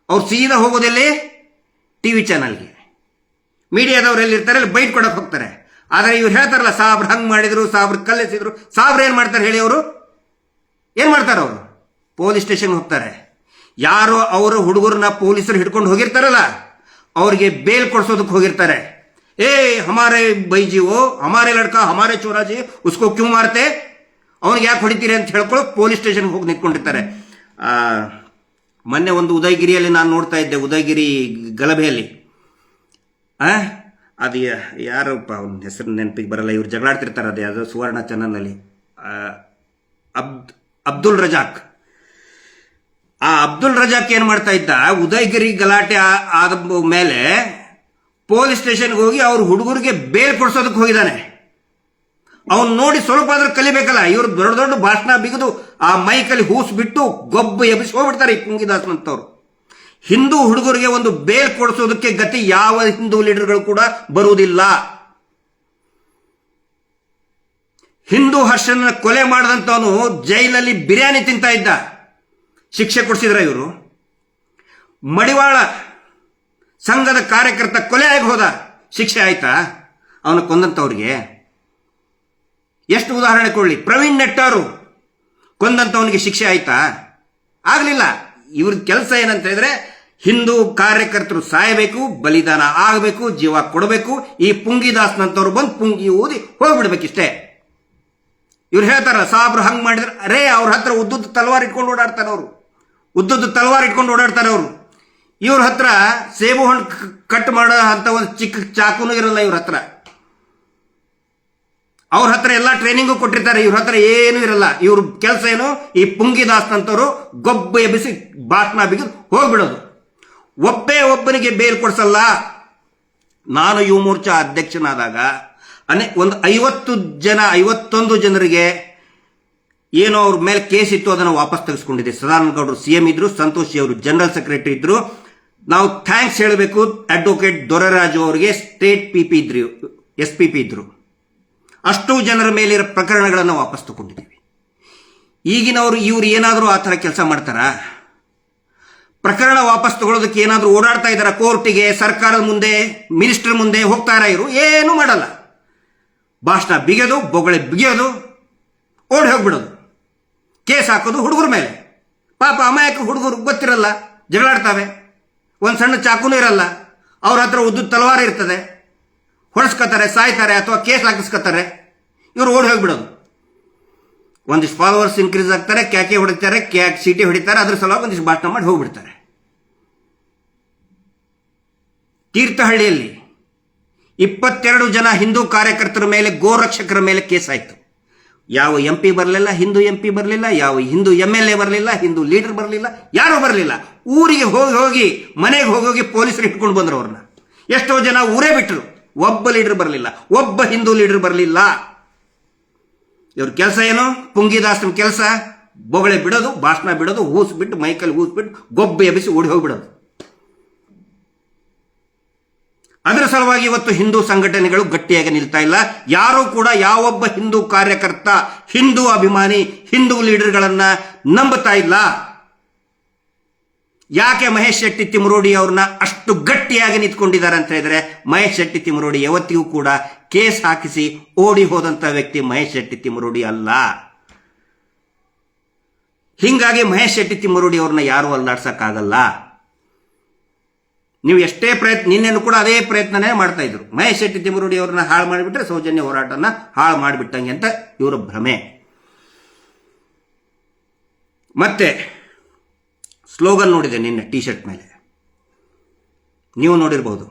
ಅವ್ರು ಸೀದಾ ಹೋಗೋದಲ್ಲಿ ಟಿವಿ ಚಾನಲ್ಗೆ, ಮೀಡಿಯಾದವ್ರು ಎಲ್ಲಿರ್ತಾರೆ ಅಲ್ಲಿ ಬೈಟ್ ಕೊಡಕ್ ಹೋಗ್ತಾರೆ. ಆದ್ರೆ ಇವ್ರು ಹೇಳ್ತಾರಲ್ಲ, ಸಾಬ್ರು ಹಂಗ್ ಮಾಡಿದ್ರು, ಸಾಬ್ರು ಕಲ್ಲೆಸಿದ್ರು. ಸಾಬ್ರು ಏನ್ ಮಾಡ್ತಾರೆ ಹೇಳಿ? ಅವರು ಏನ್ ಮಾಡ್ತಾರೆ? ಅವರು ಪೊಲೀಸ್ ಸ್ಟೇಷನ್ ಹೋಗ್ತಾರೆ. ಯಾರು ಅವರು ಹುಡುಗರನ್ನ ಪೊಲೀಸರು ಹಿಡ್ಕೊಂಡು ಹೋಗಿರ್ತಾರಲ್ಲ, ಅವ್ರಿಗೆ ಬೇಲ್ ಕೊಡ್ಸೋದಕ್ಕೆ ಹೋಗಿರ್ತಾರೆ. ಏ ಹಮಾರೆ ಬೈಜಿ, ಓ ಹಮಾರೆ ಲಡ್ಕ, ಹಮಾರೆ ಚೋರಾಜಿ, ಉಸ್ಕೋ ಕ್ಯೂ ಮಾರ್ತೆ, ಅವ್ನಿಗೆ ಯಾಕೆ ಹೊಡಿತೀರಿ ಅಂತ ಹೇಳ್ಕೊಳ್ಳೋ ಪೊಲೀಸ್ ಸ್ಟೇಷನ್ಗೆ ಹೋಗಿ ನಿಂತ್ಕೊಂಡಿರ್ತಾರೆ. ಮೊನ್ನೆ ಒಂದು ಉದಯಗಿರಿಯಲ್ಲಿ ನಾನು ನೋಡ್ತಾ ಇದ್ದೆ, ಉದಯಗಿರಿ ಗಲಭೆಯಲ್ಲಿ. ಅದು ಯಾರಪ್ಪ, ಅವನ ಹೆಸರು ನೆನಪಿಗೆ ಬರಲ್ಲ, ಇವ್ರು ಜಗಳಾಡ್ತಿರ್ತಾರೆ. ಅದು ಯಾವುದೋ ಸುವರ್ಣ ಚಾನಲ್ನಲ್ಲಿ, ಅಬ್ದುಲ್ ರಜಾಕ್. ಆ ಅಬ್ದುಲ್ ರಜಾಕ್ ಏನ್ ಮಾಡ್ತಾ ಇದ್ದ? ಉದಯಗಿರಿ ಗಲಾಟೆ ಆದ ಮೇಲೆ ಪೊಲೀಸ್ ಸ್ಟೇಷನ್ಗೆ ಹೋಗಿ ಅವ್ರ ಹುಡುಗರಿಗೆ ಬೇಲ್ ಕೊಡ್ಸೋದಕ್ಕೆ ಹೋಗಿದ್ದಾನೆ. ಅವನ್ ನೋಡಿ ಸ್ವಲ್ಪ ಆದ್ರೂ ಕಲಿಬೇಕಲ್ಲ. ಇವ್ರು ದೊಡ್ಡ ದೊಡ್ಡ ಭಾಷಣ ಬಿಗಿದು ಆ ಮೈಕಲ್ಲಿ ಹೂಸ್ ಬಿಟ್ಟು ಗೊಬ್ಬ ಎಬ್ಬಿಸಿ ಹೋಗ್ಬಿಡ್ತಾರೆ ಈ ಪುಂಗಿದಾಸ್ನಂತವ್ರು. ಹಿಂದೂ ಹುಡುಗರಿಗೆ ಒಂದು ಬೇಲ್ ಕೊಡಿಸೋದಕ್ಕೆ ಗತಿ ಯಾವ ಹಿಂದೂ ಲೀಡರ್ಗಳು ಕೂಡ ಬರುವುದಿಲ್ಲ. ಹಿಂದೂ ಹರ್ಷನ ಕೊಲೆ ಮಾಡಿದಂತವನು ಜೈಲಲ್ಲಿ ಬಿರಿಯಾನಿ ತಿಂತ ಇದ್ದ, ಶಿಕ್ಷೆ ಕೊಡಿಸಿದ್ರ ಇವರು. ಮಡಿವಾಳ ಸಂಘದ ಕಾರ್ಯಕರ್ತ ಕೊಲೆ ಆಗಿ ಹೋದ, ಶಿಕ್ಷೆ ಆಯ್ತಾ ಅವನ ಕೊಂದಂತವ್ರಿಗೆ? ಎಷ್ಟು ಉದಾಹರಣೆ ಕೊಡ್ಲಿ. ಪ್ರವೀಣ್ ನೆಟ್ಟಾರು ಕೊಂದಂತವನಿಗೆ ಶಿಕ್ಷೆ ಆಯ್ತಾ? ಆಗ್ಲಿಲ್ಲ. ಇವ್ರ ಕೆಲಸ ಏನಂತ ಹೇಳಿದ್ರೆ, ಹಿಂದೂ ಕಾರ್ಯಕರ್ತರು ಸಾಯಬೇಕು, ಬಲಿದಾನ ಆಗಬೇಕು, ಜೀವ ಕೊಡಬೇಕು. ಈ ಪುಂಗಿದಾಸ್ನಂತವ್ರು ಬಂದು ಪುಂಗಿ ಊದಿ ಹೋಗ್ಬಿಡ್ಬೇಕಿಷ್ಟೇ. ಇವ್ರು ಹೇಳ್ತಾರಲ್ಲ, ಸಾಬ್ರು ಹಂಗ್ ಮಾಡಿದ್ರೆ, ಅರೇ ಅವ್ರ ಹತ್ರ ಉದ್ದುದ್ದು ತಲವಾರ್ ಇಟ್ಕೊಂಡು ಓಡಾಡ್ತಾರೆ ಅವರು, ಉದ್ದುದ್ದು ತಲವಾರ್ ಇಟ್ಕೊಂಡು ಓಡಾಡ್ತಾರೆ ಅವರು. ಇವ್ರ ಹತ್ರ ಸೇಬು ಹಣ್ಣು ಕಟ್ ಮಾಡೋ ಅಂತ ಒಂದು ಚಿಕ್ಕ ಚಾಕುನೂ ಇರಲ್ಲ ಇವ್ರ ಹತ್ರ. ಅವ್ರ ಹತ್ರ ಎಲ್ಲ ಟ್ರೈನಿಂಗು ಕೊಟ್ಟಿರ್ತಾರೆ, ಇವ್ರ ಹತ್ರ ಏನೂ ಇರಲ್ಲ. ಇವ್ರ ಕೆಲಸ ಏನು? ಈ ಪುಂಗಿದಾಸ್ನಂತವ್ರು ಗೊಬ್ಬ ಎಬ್ಬಿಸಿ ಭಾಷಣ ಬಿಗಿದು ಹೋಗ್ಬಿಡೋದು. ಒಬ್ಬನಿಗೆ ಬೇಲ್ ಕೊಡ್ಸಲ್ಲ. ನಾನು ಯುವ ಮೋರ್ಚಾ ಅಧ್ಯಕ್ಷನಾದಾಗ ಒಂದು 51 ಜನರಿಗೆ ಏನೋ ಅವ್ರ ಮೇಲೆ ಕೇಸ್ ಇತ್ತು, ಅದನ್ನು ವಾಪಸ್ ತೆಗೆಸ್ಕೊಂಡಿದೆ. ಸದಾನಂದ ಗೌಡರು ಸಿಎಂ ಇದ್ರು, ಸಂತೋಷ್ ಅವರು ಜನರಲ್ ಸೆಕ್ರೆಟರಿ ಇದ್ರು. ನಾವು ಥ್ಯಾಂಕ್ಸ್ ಹೇಳಬೇಕು ಅಡ್ವೊಕೇಟ್ ದೊರೆರಾಜು ಅವರಿಗೆ, ಸ್ಟೇಟ್ ಪಿಪಿ ಇದ್ರು, SPP ಇದ್ರು. ಅಷ್ಟು ಜನರ ಮೇಲಿರೋ ಪ್ರಕರಣಗಳನ್ನು ವಾಪಸ್ ತಗೊಂಡಿದ್ದೀವಿ. ಈಗಿನವರು ಇವ್ರು ಏನಾದರೂ ಆ ಥರ ಕೆಲಸ ಮಾಡ್ತಾರಾ? ಪ್ರಕರಣ ವಾಪಸ್ ತಗೊಳ್ಳೋದಕ್ಕೆ ಏನಾದರೂ ಓಡಾಡ್ತಾ ಇದ್ದಾರ? ಕೋರ್ಟಿಗೆ, ಸರ್ಕಾರದ ಮುಂದೆ, ಮಿನಿಸ್ಟರ್ ಮುಂದೆ ಹೋಗ್ತಾರ? ಇವರು ಏನೂ ಮಾಡಲ್ಲ. ಭಾಷಣ ಬಿಗಿಯೋದು, ಬೊಗಳೆ ಬಿಗಿಯೋದು, ಓಡಿ ಹೋಗ್ಬಿಡೋದು, ಕೇಸ್ ಹಾಕೋದು ಹುಡುಗರ ಮೇಲೆ. ಪಾಪ ಅಮಾಯಕ ಹುಡುಗರು ಗೊತ್ತಿರಲ್ಲ, ಜಗಳಾಡ್ತಾವೆ, ಒಂದು ಸಣ್ಣ ಚಾಕುನೂ ಇರಲ್ಲ, ಅವ್ರ ಹತ್ರ ಉದ್ದು ತಲವಾರ ಇರ್ತದೆ, ಹೊಡೆಸ್ಕೊತಾರೆ, ಸಾಯ್ತಾರೆ, ಅಥವಾ ಕೇಸ್ ಹಾಕಿಸ್ಕೊತಾರೆ. ಇವರು ಓಡಿ ಹೋಗ್ಬಿಡೋದು. ಒಂದಿಷ್ಟು ಫಾಲೋವರ್ಸ್ ಇನ್ಕ್ರೀಸ್ ಆಗ್ತಾರೆ, ಕ್ಯಾಕೆ ಹೊಡಿತಾರೆ, ಸೀಟಿ ಹೊಡಿತಾರೆ, ಅದ್ರ ಸಲುವಾಗಿ ಒಂದಿಷ್ಟು ಭಾಷಣ ಮಾಡಿ ಹೋಗ್ಬಿಡ್ತಾರೆ. ತೀರ್ಥಹಳ್ಳಿಯಲ್ಲಿ 22 ಜನ ಹಿಂದೂ ಕಾರ್ಯಕರ್ತರ ಮೇಲೆ, ಗೋರಕ್ಷಕರ ಮೇಲೆ ಕೇಸ್ ಆಯ್ತು. ಯಾವ MP ಬರಲಿಲ್ಲ, ಹಿಂದೂ MP ಬರಲಿಲ್ಲ, ಯಾವ ಹಿಂದೂ MLA ಬರಲಿಲ್ಲ, ಹಿಂದೂ ಲೀಡರ್ ಬರಲಿಲ್ಲ, ಯಾರೂ ಬರಲಿಲ್ಲ. ಊರಿಗೆ ಹೋಗಿ ಮನೆಗೆ ಹೋಗಿ ಪೊಲೀಸರು ಇಟ್ಕೊಂಡು ಬಂದ್ರು ಅವ್ರನ್ನ. ಎಷ್ಟೋ ಜನ ಊರೇ ಬಿಟ್ಟರು, ಒಬ್ಬ ಲೀಡರ್ ಬರಲಿಲ್ಲ, ಒಬ್ಬ ಹಿಂದೂ ಲೀಡರ್ ಬರಲಿಲ್ಲ. ಇವ್ರ ಕೆಲಸ ಏನು? ಪುಂಗಿದಾಸನ ಕೆಲಸ ಬೊಗಳೆ ಬಿಡೋದು, ಭಾಷಣ ಬಿಡೋದು, ಹೂಸ್ಬಿಟ್ಟು ಮೈಕಲ್ಲಿ ಹೂಸ್ಬಿಟ್ಟು ಗೊಬ್ಬ ಎಬ್ಬಿಸಿ ಓಡಿ ಹೋಗ್ಬಿಡೋದು. ಅದರ ಸಲುವಾಗಿ ಇವತ್ತು ಹಿಂದೂ ಸಂಘಟನೆಗಳು ಗಟ್ಟಿಯಾಗಿ ನಿಲ್ತಾ ಇಲ್ಲ. ಯಾರೂ ಕೂಡ ಯಾವೊಬ್ಬ ಹಿಂದೂ ಕಾರ್ಯಕರ್ತ, ಹಿಂದೂ ಅಭಿಮಾನಿ, ಹಿಂದೂ ಲೀಡರ್ಗಳನ್ನ ನಂಬುತ್ತಾ ಇಲ್ಲ. ಯಾಕೆ ಮಹೇಶ್ ಶೆಟ್ಟಿ ತಿಮರೋಡಿ ಅವ್ರನ್ನ ಅಷ್ಟು ಗಟ್ಟಿಯಾಗಿ ನಿಂತ್ಕೊಂಡಿದ್ದಾರೆ ಅಂತ ಹೇಳಿದ್ರೆ, ಮಹೇಶ್ ಶೆಟ್ಟಿ ತಿಮರೋಡಿ ಯಾವತ್ತಿಗೂ ಕೂಡ ಕೇಸ್ ಹಾಕಿಸಿ ಓಡಿ ಹೋದಂತ ವ್ಯಕ್ತಿ ಮಹೇಶ್ ಶೆಟ್ಟಿ ತಿಮರೋಡಿ ಅಲ್ಲ. ಹಿಂಗಾಗಿ ಮಹೇಶ್ ಶೆಟ್ಟಿ ತಿಮರೋಡಿ ಅವ್ರನ್ನ ಯಾರು ಅಲ್ಲಾಡ್ಸಕ್ಕಾಗಲ್ಲ. ನೀವು ಎಷ್ಟೇ ಪ್ರಯತ್ನ, ನಿನ್ನೆನೂ ಕೂಡ ಅದೇ ಪ್ರಯತ್ನನೇ ಮಾಡ್ತಾ ಇದ್ರು. ಮಹೇಶ್ ಶೆಟ್ಟಿ ತಿಮರೋಡಿ ಅವ್ರನ್ನ ಹಾಳು ಮಾಡಿಬಿಟ್ರೆ ಸೌಜನ್ಯ ಹೋರಾಟನ ಹಾಳು ಮಾಡಿಬಿಟ್ಟಂಗೆ ಅಂತ ಇವರ ಭ್ರಮೆ. ಮತ್ತೆ ಸ್ಲೋಗನ್ ನೋಡಿದೆ ನಿನ್ನೆ ಟಿ ಶರ್ಟ್ ಮೇಲೆ, ನೀವು ನೋಡಿರ್ಬೋದು,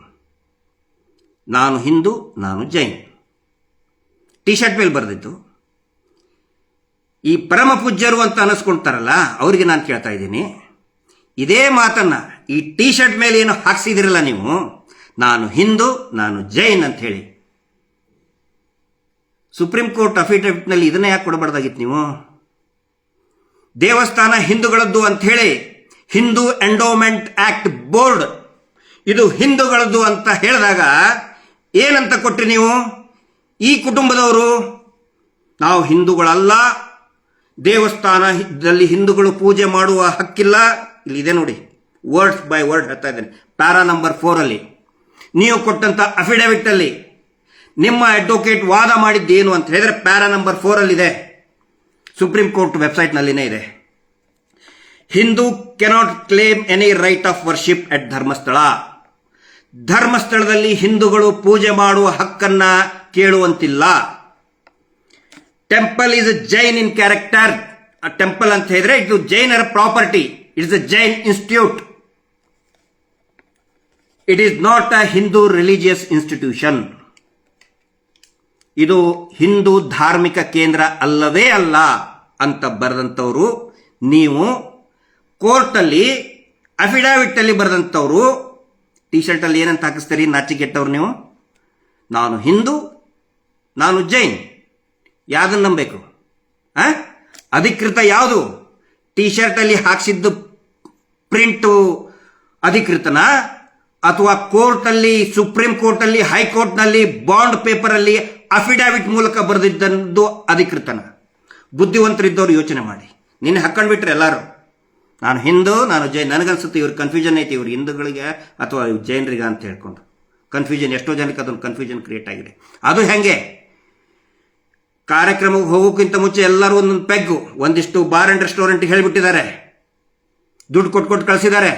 ನಾನು ಹಿಂದೂ, ನಾನು ಜೈನ್. ಟಿ ಶರ್ಟ್ ಮೇಲೆ ಬರೆದಿತ್ತು. ಈ ಪರಮ ಪೂಜ್ಯರು ಅಂತ ಅನಿಸ್ಕೊಳ್ತಾರಲ್ಲ ಅವರಿಗೆ ನಾನು ಕೇಳ್ತಾ ಇದ್ದೀನಿ, ಇದೇ ಮಾತನ್ನ ಈ ಟಿ ಶರ್ಟ್ ಮೇಲೆ ಏನು ಹಾಕ್ಸಿದಿರಲ್ಲ ನೀವು, ನಾನು ಹಿಂದೂ ನಾನು ಜೈನ್ ಅಂತ ಹೇಳಿ, ಸುಪ್ರೀಂ ಕೋರ್ಟ್ ಅಫಿಡವಿಟ್ನಲ್ಲಿ ಇದನ್ನ ಯಾಕೆ ಕೊಡಬಾರ್ದಾಗಿತ್ತು ನೀವು? ದೇವಸ್ಥಾನ ಹಿಂದೂಗಳದ್ದು ಅಂತ ಹೇಳಿ ಹಿಂದೂ ಎಂಡೋಮೆಂಟ್ ಆಕ್ಟ್ ಬೋರ್ಡ್ ಇದು ಹಿಂದೂಗಳದ್ದು ಅಂತ ಹೇಳಿದಾಗ ಏನಂತ ಕೊಟ್ರಿ ನೀವು? ಈ ಕುಟುಂಬದವರು ನಾವು ಹಿಂದೂಗಳಲ್ಲ, ದೇವಸ್ಥಾನದಲ್ಲಿ ಹಿಂದೂಗಳು ಪೂಜೆ ಮಾಡುವ ಹಕ್ಕಿಲ್ಲ. ಇಲ್ಲಿ ಇದೆ ನೋಡಿ, ವರ್ಡ್ಸ್ ಬೈ ವರ್ಡ್ ಹೇಳ್ತಾ ಇದ್ದೇನೆ. ಪ್ಯಾರಾ ನಂಬರ್ 4 ಅಲ್ಲಿ ನೀವು ಕೊಟ್ಟಂತ ಅಫಿಡವಿಟ್ ಅಲ್ಲಿ ನಿಮ್ಮ ಅಡ್ವೊಕೇಟ್ ವಾದ ಮಾಡಿದ್ದೇನು ಅಂತ ಹೇಳಿದ್ರೆ ಪ್ಯಾರಾ ನಂಬರ್ 4 ಅಲ್ಲಿ ಇದೆ, ಸುಪ್ರೀಂ ಕೋರ್ಟ್ ವೆಬ್ಸೈಟ್ ನಲ್ಲಿನೇ ಇದೆ. Hindu cannot claim any right of worship at Dharmasthala. ಧರ್ಮಸ್ಥಳದಲ್ಲಿ ಹಿಂದೂಗಳು ಪೂಜೆ ಮಾಡುವ ಹಕ್ಕನ್ನ ಕೇಳುವಂತಿಲ್ಲ. Temple is Jain in character. Temple ಅಂತ ಹೇಳಿದ್ರೆ ಇದು ಜೈನರ property. It's a Jain institute. It is not a Hindu religious institution. ಇದು ಹಿಂದೂ ಧಾರ್ಮಿಕ ಕೇಂದ್ರ ಅಲ್ಲವೇ ಅಲ್ಲ ಅಂತ ಬರೆದಂಥವ್ರು ನೀವು. ಕೋರ್ಟಲ್ಲಿ ಅಫಿಡವಿಟ್ ಅಲ್ಲಿ ಬರೆದಂಥವ್ರು ಟಿ ಶರ್ಟ್ ಅಲ್ಲಿ ಏನಂತ ಹಾಕಿಸ್ತೀರಿ? ನಾಚಿಕೆಟ್ಟವ್ರು ನೀವು. ನಾನು ಹಿಂದೂ ನಾನು ಜೈನ್, ಯಾವ್ದನ್ನ ನಂಬಬೇಕು? ಅಧಿಕೃತ ಯಾವುದು? ಟಿ ಶರ್ಟ್ ಅಲ್ಲಿ ಹಾಕ್ಸಿದ್ದು ಪ್ರಿಂಟು ಅಧಿಕೃತನ, ಅಥವಾ ಕೋರ್ಟ್ ಅಲ್ಲಿ, ಸುಪ್ರೀಂ ಕೋರ್ಟ್ ಅಲ್ಲಿ, ಹೈಕೋರ್ಟ್ ನಲ್ಲಿ ಬಾಂಡ್ ಪೇಪರ್ ಅಲ್ಲಿ ಅಫಿಡವಿಟ್ ಮೂಲಕ ಬರೆದಿದ್ದಂದು ಅಧಿಕೃತನ? ಬುದ್ಧಿವಂತರಿದ್ದವ್ರು ಯೋಚನೆ ಮಾಡಿ. ನಿನ್ನೆ ಹಾಕೊಂಡ್ಬಿಟ್ರೆ ಎಲ್ಲಾರು ನಾನು ಹಿಂದೂ ನಾನು ಜೈನ್. ನನಗನ್ಸುತ್ತೆ ಇವ್ರ ಕನ್ಫ್ಯೂಷನ್ ಐತಿ, ಇವ್ರು ಹಿಂದೂಗಳಿಗೆ ಅಥವಾ ಜೈನರಿಗೆ ಅಂತ ಹೇಳ್ಕೊಂಡು ಕನ್ಫ್ಯೂಷನ್. ಎಷ್ಟೋ ಜನಕ್ಕೆ ಅದೊಂದು ಕನ್ಫ್ಯೂಷನ್ ಕ್ರಿಯೇಟ್ ಆಗಿದೆ. ಅದು ಹೆಂಗೆ? ಕಾರ್ಯಕ್ರಮಕ್ಕೆ ಹೋಗೋಕ್ಕಿಂತ ಮುಂಚೆ ಎಲ್ಲರೂ ಒಂದೊಂದು ಪೆಗ್ಗು ಒಂದಿಷ್ಟು ಬಾರ್ ಅಂಡ್ ರೆಸ್ಟೋರೆಂಟ್ ಹೇಳಿಬಿಟ್ಟಿದ್ದಾರೆ, ದುಡ್ಡು ಕೊಟ್ಟು ಕಳಿಸಿದ್ದಾರೆ.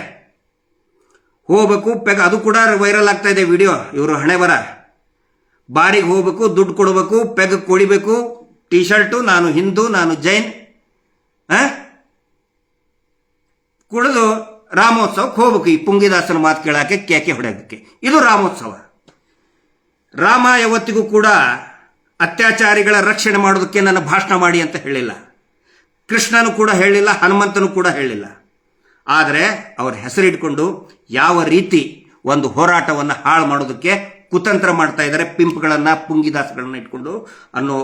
ಹೋಗ್ಬೇಕು ಪೆಗ್, ಅದು ಕೂಡ ವೈರಲ್ ಆಗ್ತಾ ಇದೆ ವಿಡಿಯೋ. ಇವರು ಹಣೆ ಬರ, ಬಾರಿಗೆ ಹೋಗ್ಬೇಕು, ದುಡ್ಡು ಕೊಡಬೇಕು, ಪೆಗ್ ಕೊಡಿಬೇಕು, ಟಿ ಶರ್ಟು ನಾನು ಹಿಂದೂ ನಾನು ಜೈನ್ ಕುಡಿದು ರಾಮೋತ್ಸವಕ್ಕೆ ಹೋಗ್ಬೇಕು. ಈ ಪುಂಗಿದಾಸನ ಮಾತು ಕೇಳಕ್ಕೆ, ಕೇಕೆ ಹೊಡೆಯೋದಕ್ಕೆ. ಇದು ರಾಮೋತ್ಸವ. ರಾಮ ಯಾವತ್ತಿಗೂ ಕೂಡ ಅತ್ಯಾಚಾರಿಗಳ ರಕ್ಷಣೆ ಮಾಡೋದಕ್ಕೆ ನನ್ನ ಭಾಷಣ ಮಾಡಿ ಅಂತ ಹೇಳಿಲ್ಲ. ಕೃಷ್ಣನು ಕೂಡ ಹೇಳಿಲ್ಲ, ಹನುಮಂತನು ಕೂಡ ಹೇಳಿಲ್ಲ. ಆದರೆ ಅವರ ಹೆಸರಿಟ್ಕೊಂಡು ಯಾವ ರೀತಿ ಒಂದು ಹೋರಾಟವನ್ನು ಹಾಳು ಮಾಡೋದಕ್ಕೆ ಕುತಂತ್ರ ಮಾಡ್ತಾ ಇದ್ದಾರೆ, ಪಿಂಪ್ಗಳನ್ನ ಪುಂಗಿದಾಸಗಳನ್ನ ಇಟ್ಕೊಂಡು ಅನ್ನೋ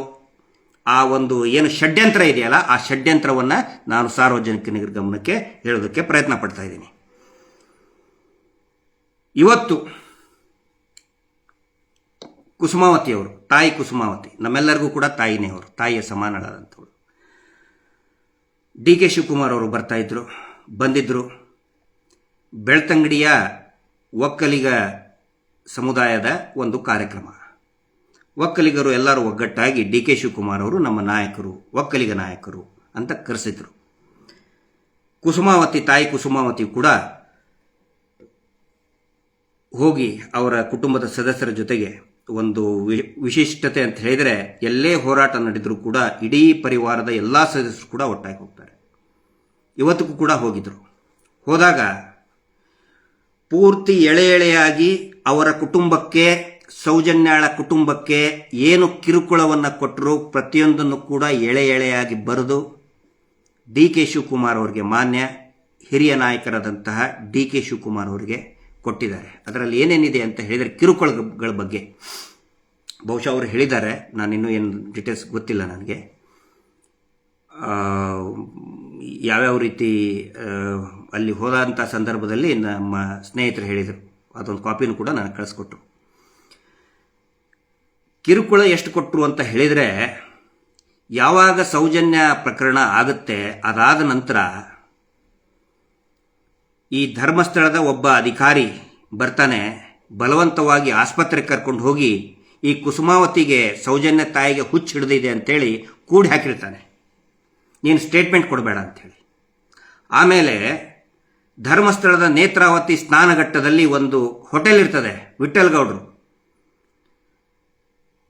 ಆ ಒಂದು ಏನು ಷಡ್ಯಂತ್ರ ಇದೆಯಲ್ಲ, ಆ ಷಡ್ಯಂತ್ರವನ್ನ ನಾನು ಸಾರ್ವಜನಿಕರ ಗಮನಕ್ಕೆ ಹೇಳೋದಕ್ಕೆ ಪ್ರಯತ್ನ ಪಡ್ತಾ ಇದ್ದೀನಿ. ಇವತ್ತು ಕುಸುಮಾವತಿಯವರು, ತಾಯಿ ಕುಸುಮಾವತಿ ನಮ್ಮೆಲ್ಲರಿಗೂ ಕೂಡ ತಾಯಿನೇ, ಅವರು ತಾಯಿಯ ಸಮಾನಳಾದಂಥವ್ರು. ಡಿ ಕೆ ಶಿವಕುಮಾರ್ ಅವರು ಬಂದಿದ್ರು. ಬೆಳ್ತಂಗಡಿಯ ಒಕ್ಕಲಿಗ ಸಮುದಾಯದ ಒಂದು ಕಾರ್ಯಕ್ರಮ. ಒಕ್ಕಲಿಗರು ಎಲ್ಲರೂ ಒಗ್ಗಟ್ಟಾಗಿ ಡಿ ಕೆ ಶಿವಕುಮಾರ್ ಅವರು ನಮ್ಮ ನಾಯಕರು, ಒಕ್ಕಲಿಗ ನಾಯಕರು ಅಂತ ಕರೆಸಿದ್ರು. ಕುಸುಮಾವತಿ, ತಾಯಿ ಕುಸುಮಾವತಿ ಕೂಡ ಹೋಗಿ ಅವರ ಕುಟುಂಬದ ಸದಸ್ಯರ ಜೊತೆಗೆ ಒಂದು ವಿಶಿಷ್ಟತೆ ಅಂತ ಹೇಳಿದರೆ, ಎಲ್ಲೇ ಹೋರಾಟ ನಡೆದರೂ ಕೂಡ ಇಡೀ ಪರಿವಾರದ ಎಲ್ಲ ಸದಸ್ಯರು ಕೂಡ ಒಟ್ಟಾಗಿ ಹೋಗ್ತಾರೆ. ಇವತ್ತಿಗೂ ಕೂಡ ಹೋಗಿದ್ರು. ಹೋದಾಗ ಪೂರ್ತಿ ಎಳೆಯಾಗಿ ಅವರ ಕುಟುಂಬಕ್ಕೆ, ಸೌಜನ್ಯಾಳ ಕುಟುಂಬಕ್ಕೆ ಏನು ಕಿರುಕುಳವನ್ನು ಕೊಟ್ಟರು ಪ್ರತಿಯೊಂದನ್ನು ಕೂಡ ಎಳೆಯಾಗಿ ಬರೆದು ಡಿ ಕೆ ಶಿವಕುಮಾರ್ ಅವರಿಗೆ, ಮಾನ್ಯ ಹಿರಿಯ ನಾಯಕರಾದಂತಹ ಡಿ ಕೆ ಶಿವಕುಮಾರ್ ಅವರಿಗೆ ಕೊಟ್ಟಿದ್ದಾರೆ. ಅದರಲ್ಲಿ ಏನೇನಿದೆ ಅಂತ ಹೇಳಿದರೆ ಕಿರುಕುಳಗಳ ಬಗ್ಗೆ ಬಹುಶಃ ಅವರು ಹೇಳಿದ್ದಾರೆ. ನಾನಿನ್ನೂ ಏನು ಡೀಟೇಲ್ಸ್ ಗೊತ್ತಿಲ್ಲ ನನಗೆ. ಯಾವ್ಯಾವ ರೀತಿ ಅಲ್ಲಿ ಹೋದಂಥ ಸಂದರ್ಭದಲ್ಲಿ ನಮ್ಮ ಸ್ನೇಹಿತರು ಹೇಳಿದರು. ಅದೊಂದು ಕಾಪಿನೂ ಕೂಡ ನನಗೆ ಕಳಿಸ್ಕೊಟ್ರು. ಕಿರುಕುಳ ಎಷ್ಟು ಕೊಟ್ಟರು ಅಂತ ಹೇಳಿದರೆ, ಯಾವಾಗ ಸೌಜನ್ಯ ಪ್ರಕರಣ ಆಗುತ್ತೆ ಅದಾದ ನಂತರ ಈ ಧರ್ಮಸ್ಥಳದ ಒಬ್ಬ ಅಧಿಕಾರಿ ಬರ್ತಾನೆ, ಬಲವಂತವಾಗಿ ಆಸ್ಪತ್ರೆಗೆ ಕರ್ಕೊಂಡು ಹೋಗಿ ಈ ಕುಸುಮಾವತಿಗೆ, ಸೌಜನ್ಯ ತಾಯಿಗೆ ಹುಚ್ಚು ಹಿಡಿದಿದೆ ಅಂತೇಳಿ ಕೂಡಿ ಹಾಕಿರ್ತಾನೆ, ನೀನು ಸ್ಟೇಟ್ಮೆಂಟ್ ಕೊಡಬೇಡ ಅಂಥೇಳಿ. ಆಮೇಲೆ ಧರ್ಮಸ್ಥಳದ ನೇತ್ರಾವತಿ ಸ್ನಾನಘಟ್ಟದಲ್ಲಿ ಒಂದು ಹೋಟೆಲ್ ಇರ್ತದೆ, ವಿಠಲ್ ಗೌಡ್ರು.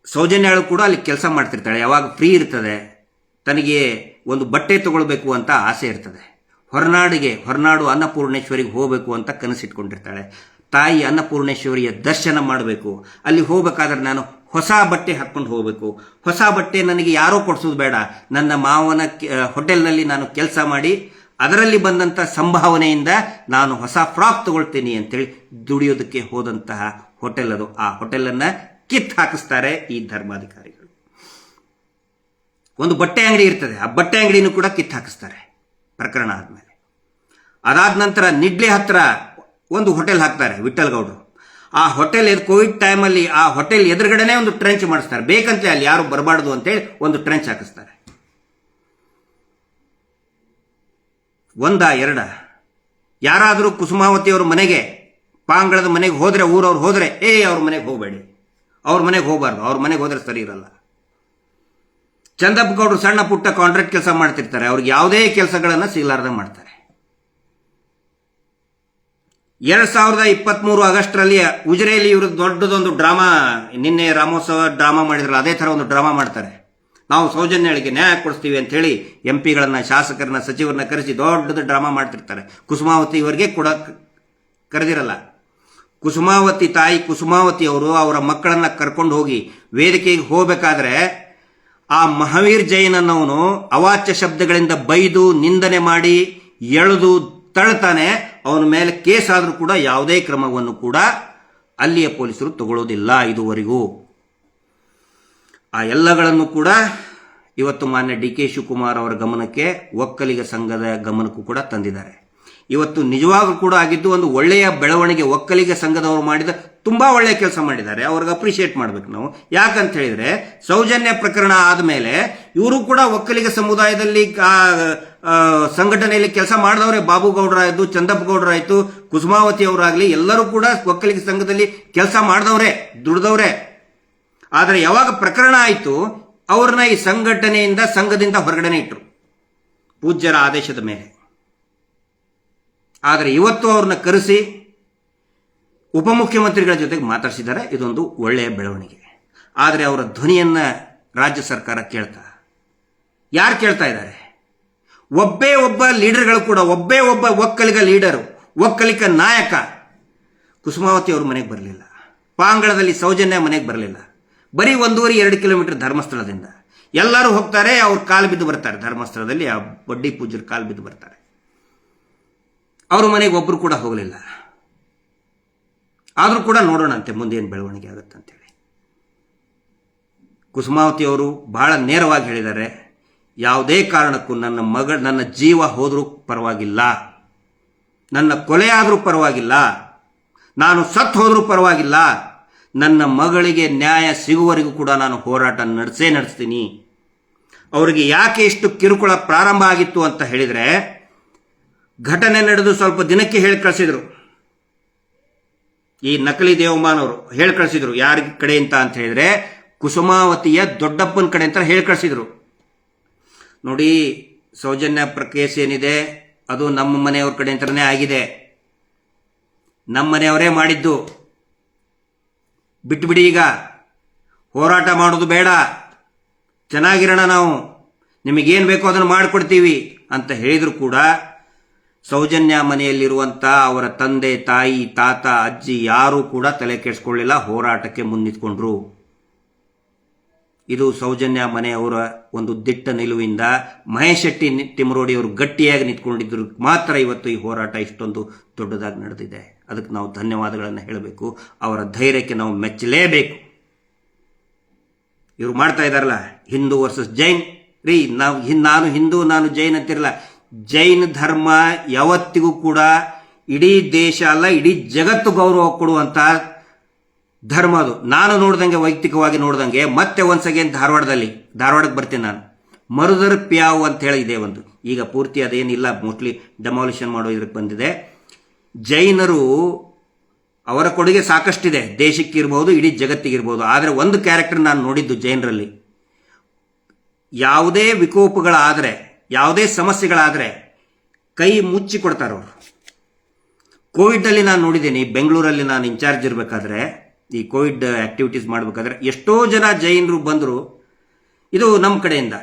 ಸೌಜನ್ಯಾಳು ಕೂಡ ಅಲ್ಲಿ ಕೆಲಸ ಮಾಡ್ತಿರ್ತಾಳೆ. ಯಾವಾಗ ಫ್ರೀ ಇರ್ತದೆ, ತನಗೆ ಒಂದು ಬಟ್ಟೆ ತಗೊಳ್ಬೇಕು ಅಂತ ಆಸೆ ಇರ್ತದೆ. ಹೊರನಾಡು ಅನ್ನಪೂರ್ಣೇಶ್ವರಿಗೆ ಹೋಗಬೇಕು ಅಂತ ಕನಸಿಟ್ಕೊಂಡಿರ್ತಾಳೆ. ತಾಯಿ ಅನ್ನಪೂರ್ಣೇಶ್ವರಿಯ ದರ್ಶನ ಮಾಡಬೇಕು. ಅಲ್ಲಿ ಹೋಗಬೇಕಾದ್ರೆ ನಾನು ಹೊಸ ಬಟ್ಟೆ ಹಾಕ್ಕೊಂಡು ಹೋಗಬೇಕು. ಹೊಸ ಬಟ್ಟೆ ನನಗೆ ಯಾರೋ ಕೊಡಿಸೋದು ಬೇಡ, ನನ್ನ ಮಾವನ ಹೋಟೆಲ್ನಲ್ಲಿ ನಾನು ಕೆಲಸ ಮಾಡಿ ಅದರಲ್ಲಿ ಬಂದಂಥ ಸಂಭಾವನೆಯಿಂದ ನಾನು ಹೊಸ ಫ್ರಾಕ್ ತಗೊಳ್ತೀನಿ ಅಂತೇಳಿ ದುಡಿಯೋದಕ್ಕೆ ಹೋದಂತಹ ಹೋಟೆಲ್ ಅದು. ಆ ಹೋಟೆಲನ್ನು ಕಿತ್ತು ಹಾಕಿಸ್ತಾರೆ ಈ ಧರ್ಮಾಧಿಕಾರಿಗಳು. ಒಂದು ಬಟ್ಟೆ ಅಂಗಡಿ ಇರ್ತದೆ, ಆ ಬಟ್ಟೆ ಅಂಗಡಿನೂ ಕೂಡ ಕಿತ್ತು ಹಾಕಿಸ್ತಾರೆ ಪ್ರಕರಣ ಆದಮೇಲೆ. ಅದಾದ ನಂತರ ನಿಡ್ಲೆ ಹತ್ರ ಒಂದು ಹೋಟೆಲ್ ಹಾಕ್ತಾರೆ ವಿಠಲ್ ಗೌಡರು. ಆ ಹೋಟೆಲ್ ಕೋವಿಡ್ ಟೈಮಲ್ಲಿ ಆ ಹೋಟೆಲ್ ಎದುರುಗಡೆನೆ ಒಂದು ಟ್ರೆಂಚ್ ಮಾಡಿಸ್ತಾರೆ, ಬೇಕಂತಲೇ ಅಲ್ಲಿ ಯಾರು ಬರಬಾರ್ದು ಅಂತೇಳಿ ಒಂದು ಟ್ರೆಂಚ್ ಹಾಕಿಸ್ತಾರೆ. ಒಂದ ಎರಡ ಯಾರಾದರೂ ಕುಸುಮಾವತಿ ಅವ್ರ ಮನೆಗೆ, ಪಾಂಗಳದ ಮನೆಗೆ ಹೋದ್ರೆ, ಊರವ್ರು ಹೋದ್ರೆ ಅವ್ರ ಮನೆಗೆ ಹೋಗಬೇಡಿ, ಅವ್ರ ಮನೆಗೆ ಹೋಗಬಾರ್ದು, ಅವ್ರ ಮನೆಗೆ ಹೋದ್ರೆ ಸರಿ ಇರಲ್ಲ. ಚಂದಪ್ಪ ಗೌಡರು ಸಣ್ಣ ಪುಟ್ಟ ಕಾಂಟ್ರಾಕ್ಟ್ ಕೆಲಸ ಮಾಡ್ತಿರ್ತಾರೆ, ಅವ್ರಿಗೆ ಯಾವುದೇ ಕೆಲಸಗಳನ್ನು ಸಿಗಲಾರ್ದಂಗೆ ಮಾಡ್ತಾರೆ. 2023 ಆಗಸ್ಟ್ರಲ್ಲಿ ಉಜಿರೆಯಲ್ಲಿ ಇವರು ದೊಡ್ಡದೊಂದು ಡ್ರಾಮಾ, ನಿನ್ನೆ ರಾಮೋತ್ಸವ ಡ್ರಾಮಾ ಮಾಡಿದ್ರಲ್ಲ, ಅದೇ ಥರ ಒಂದು ಡ್ರಾಮಾ ಮಾಡ್ತಾರೆ. ನಾವು ಸೌಜನ್ಯಗಳಿಗೆ ನ್ಯಾಯ ಕೊಡಿಸ್ತೀವಿ ಅಂತ ಹೇಳಿ MP ಗಳನ್ನ, ಶಾಸಕರನ್ನ, ಸಚಿವರನ್ನ ಕರೆಸಿ ದೊಡ್ಡದು ಡ್ರಾಮಾ ಮಾಡ್ತಿರ್ತಾರೆ. ಕುಸುಮಾವತಿ ಇವರಿಗೆ ಕೂಡ ಕರೆದಿರಲ್ಲ. ಕುಸುಮಾವತಿ ತಾಯಿ ಕುಸುಮಾವತಿ ಅವರು ಅವರ ಮಕ್ಕಳನ್ನ ಕರ್ಕೊಂಡು ಹೋಗಿ ವೇದಿಕೆಗೆ ಹೋಗಬೇಕಾದ್ರೆ ಆ ಮಹಾವೀರ್ ಜೈನ್ ಅನ್ನೋನು ಅವಾಚ್ಯ ಶಬ್ದಗಳಿಂದ ಬೈದು ನಿಂದನೆ ಮಾಡಿ ಎಳೆದು ತಳ್ತಾನೆ. ಅವನ ಮೇಲೆ ಕೇಸ್ ಆದರೂ ಕೂಡ ಯಾವುದೇ ಕ್ರಮವನ್ನು ಕೂಡ ಅಲ್ಲಿಯ ಪೊಲೀಸರು ತಗೊಳ್ಳೋದಿಲ್ಲ ಇದುವರೆಗೂ. ಆ ಎಲ್ಲಗಳನ್ನು ಕೂಡ ಇವತ್ತು ಮಾನ್ಯ DK ಶಿವಕುಮಾರ್ ಅವರ ಗಮನಕ್ಕೆ, ಒಕ್ಕಲಿಗ ಸಂಘದ ಗಮನಕ್ಕೂ ಕೂಡ ತಂದಿದ್ದಾರೆ. ಇವತ್ತು ನಿಜವಾಗೂ ಕೂಡ ಆಗಿದ್ದು ಒಂದು ಒಳ್ಳೆಯ ಬೆಳವಣಿಗೆ. ಒಕ್ಕಲಿಗ ಸಂಘದವರು ಮಾಡಿದ ತುಂಬಾ ಒಳ್ಳೆಯ ಕೆಲಸ ಮಾಡಿದ್ದಾರೆ, ಅವ್ರಿಗೆ ಅಪ್ರಿಷಿಯೇಟ್ ಮಾಡ್ಬೇಕು ನಾವು. ಯಾಕಂತ ಹೇಳಿದ್ರೆ ಸೌಜನ್ಯ ಪ್ರಕರಣ ಆದಮೇಲೆ ಇವರು ಕೂಡ ಒಕ್ಕಲಿಗ ಸಮುದಾಯದಲ್ಲಿ ಸಂಘಟನೆಯಲ್ಲಿ ಕೆಲಸ ಮಾಡಿದವರೇ. ಬಾಬು ಗೌಡರಾಯ್ತು, ಚಂದಪ್ಪ ಗೌಡರಾಯ್ತು, ಕುಸುಮಾವತಿ ಅವರಾಗ್ಲಿ ಎಲ್ಲರೂ ಕೂಡ ಒಕ್ಕಲಿಗ ಸಂಘದಲ್ಲಿ ಕೆಲಸ ಮಾಡಿದವರೇ, ದುಡಿದವರೇ. ಆದರೆ ಯಾವಾಗ ಪ್ರಕರಣ ಆಯಿತು ಅವ್ರನ್ನ ಈ ಸಂಘದಿಂದ ಹೊರಗಡೆನೆ ಇಟ್ಟರು ಪೂಜ್ಯರ ಆದೇಶದ ಮೇಲೆ. ಆದರೆ ಇವತ್ತು ಅವ್ರನ್ನ ಕರೆಸಿ ಉಪಮುಖ್ಯಮಂತ್ರಿಗಳ ಜೊತೆಗೆ ಮಾತಾಡಿಸಿದ್ದಾರೆ. ಇದೊಂದು ಒಳ್ಳೆಯ ಬೆಳವಣಿಗೆ. ಆದರೆ ಅವರ ಧ್ವನಿಯನ್ನ ರಾಜ್ಯ ಸರ್ಕಾರ ಯಾರು ಕೇಳ್ತಾ ಇದ್ದಾರೆ? ಒಬ್ಬೇ ಒಬ್ಬ ಲೀಡರ್ಗಳು ಕೂಡ, ಒಬ್ಬೇ ಒಬ್ಬ ಒಕ್ಕಲಿಗ ಲೀಡರು, ಒಕ್ಕಲಿಗ ನಾಯಕ ಕುಸುಮಾವತಿ ಅವ್ರ ಮನೆಗೆ ಬರಲಿಲ್ಲ. ಪಾಂಗಳದಲ್ಲಿ ಸೌಜನ್ಯ ಮನೆಗೆ ಬರಲಿಲ್ಲ. ಬರೀ 1.5-2 ಕಿಲೋಮೀಟರ್ ಧರ್ಮಸ್ಥಳದಿಂದ ಎಲ್ಲರೂ ಹೋಗ್ತಾರೆ, ಅವ್ರು ಕಾಲು ಬಿದ್ದು ಬರ್ತಾರೆ. ಧರ್ಮಸ್ಥಳದಲ್ಲಿ ಆ ಬಡ್ಡಿ ಪೂಜ್ಯರು ಕಾಲು ಬಿದ್ದು ಬರ್ತಾರೆ. ಅವ್ರ ಮನೆಗೆ ಒಬ್ಬರು ಕೂಡ ಹೋಗಲಿಲ್ಲ. ಆದರೂ ಕೂಡ ನೋಡೋಣಂತೆ ಮುಂದೇನು ಬೆಳವಣಿಗೆ ಆಗುತ್ತಂತೇಳಿ. ಕುಸುಮಾವತಿ ಅವರು ಬಹಳ ನೇರವಾಗಿ ಹೇಳಿದ್ದಾರೆ, ಯಾವುದೇ ಕಾರಣಕ್ಕೂ ನನ್ನ ಜೀವ ಹೋದರೂ ಪರವಾಗಿಲ್ಲ, ನನ್ನ ಕೊಲೆ ಆದರೂ ಪರವಾಗಿಲ್ಲ, ನಾನು ಸತ್ತು ಹೋದರೂ ಪರವಾಗಿಲ್ಲ, ನನ್ನ ಮಗಳಿಗೆ ನ್ಯಾಯ ಸಿಗುವವರೆಗೂ ಕೂಡ ನಾನು ಹೋರಾಟ ನಡೆಸ್ತೀನಿ. ಅವರಿಗೆ ಯಾಕೆ ಇಷ್ಟು ಕಿರುಕುಳ ಪ್ರಾರಂಭ ಆಗಿತ್ತು ಅಂತ ಹೇಳಿದರೆ, ಘಟನೆ ನಡೆದು ಸ್ವಲ್ಪ ದಿನಕ್ಕೆ ಹೇಳಿ ಕಳಿಸಿದ್ರು. ಈ ನಕಲಿ ದೇವಮಾನವರು ಹೇಳಿ ಕಳಿಸಿದ್ರು. ಯಾರ ಕಡೆ ಅಂತ ಹೇಳಿದ್ರೆ ಕುಸುಮಾವತಿಯ ದೊಡ್ಡಪ್ಪನ ಕಡೆ ಅಂತ ಹೇಳಿ ಕಳಿಸಿದ್ರು. ನೋಡಿ, ಸೌಜನ್ಯ ಕೇಸ್ ಏನಿದೆ ಅದು ನಮ್ಮ ಮನೆಯವ್ರ ಕಡೆ ಅಂತಾನೆ ಆಗಿದೆ, ನಮ್ಮ ಮನೆಯವರೇ ಮಾಡಿದ್ದು, ಬಿಟ್ಬಿಡಿ, ಈಗ ಹೋರಾಟ ಮಾಡೋದು ಬೇಡ, ಚೆನ್ನಾಗಿರೋಣ, ನಾವು ನಿಮಗೇನು ಬೇಕೋ ಅದನ್ನು ಮಾಡಿಕೊಡ್ತೀವಿ ಅಂತ ಹೇಳಿದ್ರು ಕೂಡ ಸೌಜನ್ಯ ಮನೆಯಲ್ಲಿರುವಂಥ ಅವರ ತಂದೆ, ತಾಯಿ, ತಾತ, ಅಜ್ಜಿ ಯಾರೂ ಕೂಡ ತಲೆ ಕೆಡಿಸ್ಕೊಳ್ಳಿಲ್ಲ, ಹೋರಾಟಕ್ಕೆ ಮುನ್ನಿಟ್ಕೊಂಡ್ರು. ಇದು ಸೌಜನ್ಯ ಮನೆಯವರ ಒಂದು ದಿಟ್ಟ ನಿಲುವಿಂದ ಮಹೇಶ್ ಶೆಟ್ಟಿ ತಿಮರೋಡಿ ಅವರು ಗಟ್ಟಿಯಾಗಿ ನಿಂತ್ಕೊಂಡಿದ್ರು ಮಾತ್ರ ಇವತ್ತು ಈ ಹೋರಾಟ ಇಷ್ಟೊಂದು ದೊಡ್ಡದಾಗಿ ನಡೆದಿದೆ. ಅದಕ್ಕೆ ನಾವು ಧನ್ಯವಾದಗಳನ್ನು ಹೇಳಬೇಕು. ಅವರ ಧೈರ್ಯಕ್ಕೆ ನಾವು ಮೆಚ್ಚಲೇಬೇಕು. ಇವರು ಮಾಡ್ತಾ ಇದ್ದಾರಲ್ಲ ಹಿಂದೂ ವರ್ಸಸ್ ಜೈನ್ ರೀ, ನಾನು ಹಿಂದೂ ನಾನು ಜೈನ್ ಅಂತಿರಲ್ಲ. ಜೈನ ಧರ್ಮ ಯಾವತ್ತಿಗೂ ಕೂಡ ಇಡೀ ದೇಶ ಅಲ್ಲ, ಇಡೀ ಜಗತ್ತು ಗೌರವ ಕೊಡುವಂತ ಧರ್ಮ ಅದು. ನಾನು ನೋಡ್ದಂಗೆ, ವೈಯಕ್ತಿಕವಾಗಿ ನೋಡ್ದಂಗೆ, ಮತ್ತೆ ಒನ್ಸ್ ಅಗೇನ್ ಧಾರವಾಡಕ್ಕೆ ಬರ್ತೀನಿ ನಾನು. ಮರುದರ್ ಪ್ಯಾವ್ ಅಂತ ಹೇಳಿ ಇದೆ ಒಂದು, ಈಗ ಪೂರ್ತಿ ಅದೇನಿಲ್ಲ, ಮೋಸ್ಟ್ಲಿ ಡೆಮಾಲಿಷನ್ ಮಾಡೋ ಇದಕ್ಕೆ ಬಂದಿದೆ. ಜೈನರು ಅವರ ಕೊಡುಗೆ ಸಾಕಷ್ಟಿದೆ, ದೇಶಕ್ಕಿರ್ಬೋದು, ಇಡೀ ಜಗತ್ತಿಗಿರ್ಬೋದು. ಆದರೆ ಒಂದು ಕ್ಯಾರೆಕ್ಟರ್ ನಾನು ನೋಡಿದ್ದು ಜೈನರಲ್ಲಿ, ಯಾವುದೇ ವಿಕೋಪಗಳಾದರೆ, ಯಾವುದೇ ಸಮಸ್ಯೆಗಳಾದರೆ ಕೈ ಮುಚ್ಚಿ ಕೊಡ್ತಾರೆ ಅವರು. ಕೋವಿಡ್ನಲ್ಲಿ ನಾನು ನೋಡಿದ್ದೀನಿ, ಬೆಂಗಳೂರಲ್ಲಿ ನಾನು ಇನ್ಚಾರ್ಜ್ ಇರಬೇಕಾದ್ರೆ, ಈ ಕೋವಿಡ್ ಆಕ್ಟಿವಿಟೀಸ್ ಮಾಡಬೇಕಾದ್ರೆ ಎಷ್ಟೋ ಜನ ಜೈನರು ಬಂದರು, ಇದು ನಮ್ಮ ಕಡೆಯಿಂದ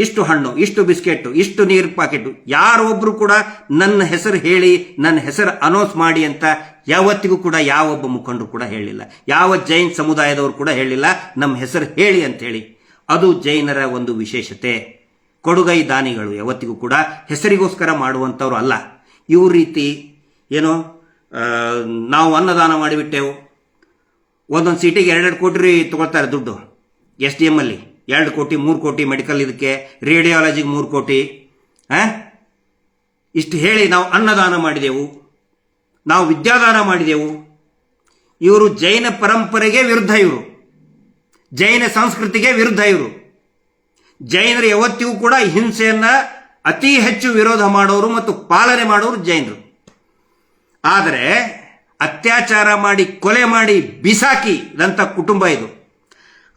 ಇಷ್ಟು ಹಣ್ಣು, ಇಷ್ಟು ಬಿಸ್ಕೆಟ್, ಇಷ್ಟು ನೀರು ಪಾಕೆಟ್, ಯಾರೊಬ್ರು ಕೂಡ ನನ್ನ ಹೆಸರು ಹೇಳಿ, ನನ್ನ ಹೆಸರು ಅನೌನ್ಸ್ ಮಾಡಿ ಅಂತ ಯಾವತ್ತಿಗೂ ಕೂಡ ಯಾವೊಬ್ಬ ಮುಖಂಡರು ಕೂಡ ಹೇಳಿಲ್ಲ, ಯಾವ ಜೈನ್ ಸಮುದಾಯದವರು ಕೂಡ ಹೇಳಿಲ್ಲ ನಮ್ಮ ಹೆಸರು ಹೇಳಿ ಅಂತೇಳಿ. ಅದು ಜೈನರ ಒಂದು ವಿಶೇಷತೆ. ಕೊಡುಗೈ ದಾನಿಗಳು ಯಾವತ್ತಿಗೂ ಕೂಡ ಹೆಸರಿಗೋಸ್ಕರ ಮಾಡುವಂಥವ್ರು ಅಲ್ಲ. ಇವ್ರ ರೀತಿ ಏನೋ ನಾವು ಅನ್ನದಾನ ಮಾಡಿಬಿಟ್ಟೆವು, ಒಂದೊಂದು ಸೀಟಿಗೆ 2 ಕೋಟಿ ತಗೊಳ್ತಾರೆ ದುಡ್ಡು. SDM ಅಲ್ಲಿ 2 ಕೋಟಿ 3 ಕೋಟಿ, ಮೆಡಿಕಲ್ ಇದಕ್ಕೆ ರೇಡಿಯಾಲಜಿಗೆ 3 ಕೋಟಿ, ಇಷ್ಟು ಹೇಳಿ ನಾವು ಅನ್ನದಾನ ಮಾಡಿದೆವು, ನಾವು ವಿದ್ಯಾದಾನ ಮಾಡಿದೆವು. ಇವರು ಜೈನ ಪರಂಪರೆಗೆ ವಿರುದ್ಧ, ಇವರು ಜೈನ ಸಂಸ್ಕೃತಿಗೆ ವಿರುದ್ಧ. ಇವರು ಜೈನರು ಯಾವತ್ತಿಗೂ ಕೂಡ ಹಿಂಸೆಯನ್ನ ಅತಿ ಹೆಚ್ಚು ವಿರೋಧ ಮಾಡೋರು ಮತ್ತು ಪಾಲನೆ ಮಾಡೋರು ಜೈನರು. ಆದರೆ ಅತ್ಯಾಚಾರ ಮಾಡಿ ಕೊಲೆ ಮಾಡಿ ಬಿಸಾಕಿದಂಥ ಕುಟುಂಬ ಇದು.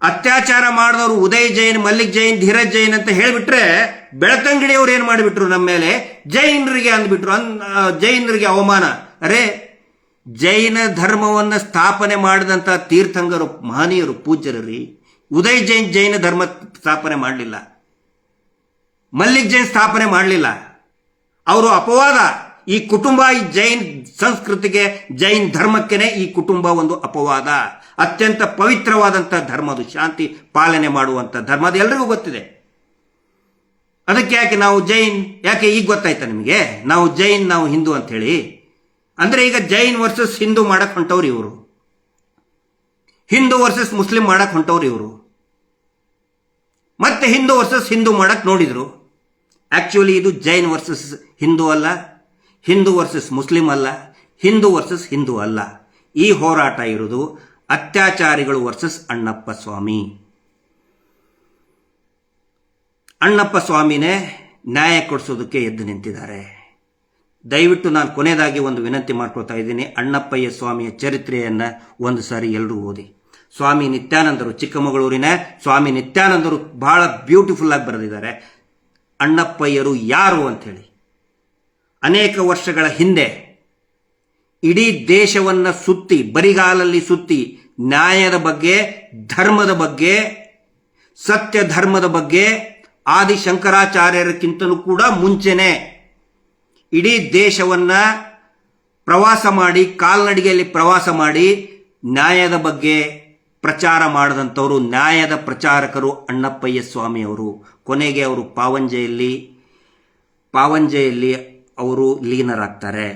ಅತ್ಯಾಚಾರ ಮಾಡಿದವರು ಉದಯ್ ಜೈನ್, ಮಲ್ಲಿಕ್ ಜೈನ್, ಧೀರಜ್ ಜೈನ್ ಅಂತ ಹೇಳಿಬಿಟ್ರೆ ಬೆಳತಂಗಡಿಯವರು ಏನು ಮಾಡಿಬಿಟ್ರು ನಮ್ಮ ಮೇಲೆ, ಜೈನರಿಗೆ ಅಂದ್ಬಿಟ್ರು, ಜೈನರಿಗೆ ಅವಮಾನ. ಅರೆ, ಜೈನ ಧರ್ಮವನ್ನು ಸ್ಥಾಪನೆ ಮಾಡಿದಂಥ ತೀರ್ಥಂಕರು, ಮಹನೀಯರು, ಪೂಜ್ಯರು. ಉದಯ್ ಜೈನ್ ಜೈನ ಧರ್ಮ ಸ್ಥಾಪನೆ ಮಾಡಲಿಲ್ಲ, ಮಲ್ಲಿಕ್ ಜೈನ್ ಸ್ಥಾಪನೆ ಮಾಡಲಿಲ್ಲ. ಅವರು ಅಪವಾದ. ಈ ಕುಟುಂಬ ಈ ಜೈನ್ ಸಂಸ್ಕೃತಿಗೆ, ಜೈನ್ ಧರ್ಮಕ್ಕೇನೆ ಈ ಕುಟುಂಬ ಒಂದು ಅಪವಾದ. ಅತ್ಯಂತ ಪವಿತ್ರವಾದಂಥ ಧರ್ಮ ಅದು, ಶಾಂತಿ ಪಾಲನೆ ಮಾಡುವಂಥ ಧರ್ಮ, ಅದು ಎಲ್ರಿಗೂ ಗೊತ್ತಿದೆ. ಅದಕ್ಕೆ ಯಾಕೆ ನಾವು ಜೈನ್, ಯಾಕೆ ಈಗ ಗೊತ್ತಾಯ್ತಾ ನಿಮಗೆ ನಾವು ಜೈನ್ ನಾವು ಹಿಂದೂ ಅಂತ ಹೇಳಿ? ಅಂದ್ರೆ ಈಗ ಜೈನ್ ವರ್ಸಸ್ ಹಿಂದೂ ಮಾಡಕ್ ಹೊಂಟವ್ರು ಇವರು, ಹಿಂದೂ ವರ್ಸಸ್ ಮುಸ್ಲಿಂ ಮಾಡಕ್ ಹೊಂಟವ್ರು ಇವರು, ಮತ್ತೆ ಹಿಂದೂ ವರ್ಸಸ್ ಹಿಂದೂ ಮಾಡಕ್ ನೋಡಿದ್ರು. ಆಕ್ಚುಲಿ ಇದು ಜೈನ್ ವರ್ಸಸ್ ಹಿಂದೂ ಅಲ್ಲ, ಹಿಂದೂ ವರ್ಸಸ್ ಮುಸ್ಲಿಂ ಅಲ್ಲ, ಹಿಂದೂ ವರ್ಸಸ್ ಹಿಂದೂ ಅಲ್ಲ. ಈ ಹೋರಾಟ ಇರುವುದು ಅತ್ಯಾಚಾರಿಗಳು ವರ್ಸಸ್ ಅಣ್ಣಪ್ಪ ಸ್ವಾಮಿ. ಅಣ್ಣಪ್ಪ ಸ್ವಾಮಿನೇ ನ್ಯಾಯ ಕೊಡಿಸೋದಕ್ಕೆ ಎದ್ದು ನಿಂತಿದ್ದಾರೆ. ದಯವಿಟ್ಟು ನಾನು ಕೊನೆಯದಾಗಿ ಒಂದು ವಿನಂತಿ ಮಾಡ್ಕೊಳ್ತಾ ಇದ್ದೀನಿ, ಅಣ್ಣಪ್ಪಯ್ಯ ಸ್ವಾಮಿಯ ಚರಿತ್ರೆಯನ್ನ ಒಂದು ಸಾರಿ ಎಲ್ಲರೂ ಓದಿ. ಸ್ವಾಮಿ ನಿತ್ಯಾನಂದರು, ಚಿಕ್ಕಮಗಳೂರಿನ ಸ್ವಾಮಿ ನಿತ್ಯಾನಂದರು ಬಹಳ ಬ್ಯೂಟಿಫುಲ್ ಆಗಿ ಬರೆದಿದ್ದಾರೆ ಅಣ್ಣಪ್ಪಯ್ಯರು ಯಾರು ಅಂಥೇಳಿ. ಅನೇಕ ವರ್ಷಗಳ ಹಿಂದೆ ಇಡೀ ದೇಶವನ್ನ ಸುತ್ತಿ, ಬರಿಗಾಲಲ್ಲಿ ಸುತ್ತಿ, ನ್ಯಾಯದ ಬಗ್ಗೆ, ಧರ್ಮದ ಬಗ್ಗೆ, ಸತ್ಯ ಧರ್ಮದ ಬಗ್ಗೆ ಆದಿಶಂಕರಾಚಾರ್ಯರಕ್ಕಿಂತಲೂ ಕೂಡ ಮುಂಚೆನೆ ಇಡೀ ದೇಶವನ್ನ ಪ್ರವಾಸ ಮಾಡಿ, ಕಾಲ್ನಡಿಗೆಯಲ್ಲಿ ಪ್ರವಾಸ ಮಾಡಿ ನ್ಯಾಯದ ಬಗ್ಗೆ ಪ್ರಚಾರ ಮಾಡಿದಂಥವರು, ನ್ಯಾಯದ ಪ್ರಚಾರಕರು ಅಣ್ಣಪ್ಪಯ್ಯ ಸ್ವಾಮಿಯವರು. ಕೊನೆಗೆ ಅವರು ಪಾವಂಜೆಯಲ್ಲಿ ಅವರು ಲೀನರಾಗ್ತಾರೆ.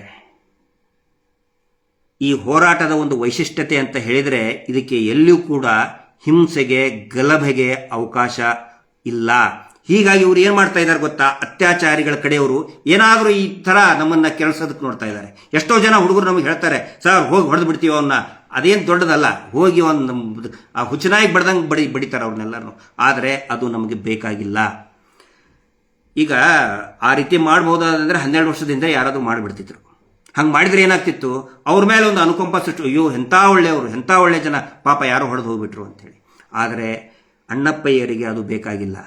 ಈ ಹೋರಾಟದ ಒಂದು ವೈಶಿಷ್ಟ್ಯತೆ ಅಂತ ಹೇಳಿದರೆ, ಇದಕ್ಕೆ ಎಲ್ಲಿಯೂ ಕೂಡ ಹಿಂಸೆಗೆ, ಗಲಭೆಗೆ ಅವಕಾಶ ಇಲ್ಲ. ಹೀಗಾಗಿ ಇವರು ಏನು ಮಾಡ್ತಾ ಇದ್ದಾರೆ ಗೊತ್ತಾ, ಅತ್ಯಾಚಾರಿಗಳ ಕಡೆಯವರು ಏನಾದರೂ ಈ ಥರ ನಮ್ಮನ್ನ ಕೆಳಸೋದಕ್ಕೆ ನೋಡ್ತಾ ಇದ್ದಾರೆ. ಎಷ್ಟೋ ಜನ ಹುಡುಗರು ನಮಗೆ ಹೇಳ್ತಾರೆ, ಸರ್ ಹೋಗಿ ಹೊಡೆದು ಬಿಡ್ತೀವಿ ಅವನ್ನ, ಅದೇನು ದೊಡ್ಡದಲ್ಲ, ಹೋಗಿ ಒಂದು ಹುಚ್ಚನಾಗಿ ಬಡ್ದಂಗೆ ಬಡಿತಾರೆ ಅವ್ರನ್ನೆಲ್ಲರೂ. ಆದರೆ ಅದು ನಮಗೆ ಬೇಕಾಗಿಲ್ಲ. ಈಗ ಆ ರೀತಿ ಮಾಡ್ಬೋದಾದ್ರೆ 12 ವರ್ಷದಿಂದ ಯಾರಾದರೂ ಮಾಡಿಬಿಡ್ತಿದ್ರು. ಹಂಗೆ ಮಾಡಿದ್ರೆ ಏನಾಗ್ತಿತ್ತು, ಅವ್ರ ಮೇಲೆ ಒಂದು ಅನುಕಂಪ ಸೃಷ್ಟಿ, ಅಯ್ಯೋ ಎಂಥ ಒಳ್ಳೆಯವರು, ಎಂಥ ಒಳ್ಳೆ ಜನ, ಪಾಪ ಯಾರೋ ಹೊಡೆದು ಹೋಗ್ಬಿಟ್ರು ಅಂಥೇಳಿ. ಆದರೆ ಅಣ್ಣಪ್ಪಯ್ಯರಿಗೆ ಅದು ಬೇಕಾಗಿಲ್ಲ.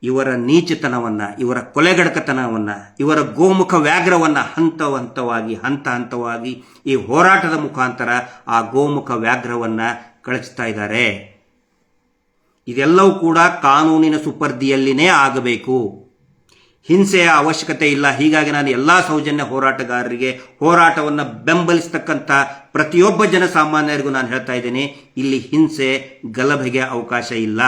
ಇವರ ನೀಚತನವನ್ನು, ಇವರ ಕೊಲೆಗಡಕತನವನ್ನು, ಇವರ ಗೋಮುಖ ವ್ಯಾಘ್ರವನ್ನು ಹಂತ ಹಂತವಾಗಿ ಈ ಹೋರಾಟದ ಮುಖಾಂತರ ಆ ಗೋಮುಖ ವ್ಯಾಘ್ರವನ್ನು ಕಳಿಸ್ತಾ ಇದ್ದಾರೆ. ಇದೆಲ್ಲವೂ ಕೂಡ ಕಾನೂನಿನ ಸುಪರ್ದಿಯಲ್ಲಿನೇ ಆಗಬೇಕು. ಹಿಂಸೆಯ ಅವಶ್ಯಕತೆ ಇಲ್ಲ. ಹೀಗಾಗಿ ನಾನು ಎಲ್ಲ ಸೌಜನ್ಯ ಹೋರಾಟಗಾರರಿಗೆ, ಹೋರಾಟವನ್ನು ಬೆಂಬಲಿಸ್ತಕ್ಕಂಥ ಪ್ರತಿಯೊಬ್ಬ ಜನಸಾಮಾನ್ಯರಿಗೂ ನಾನು ಹೇಳ್ತಾ ಇದ್ದೀನಿ, ಇಲ್ಲಿ ಹಿಂಸೆ ಗಲಭೆಗೆ ಅವಕಾಶ ಇಲ್ಲ.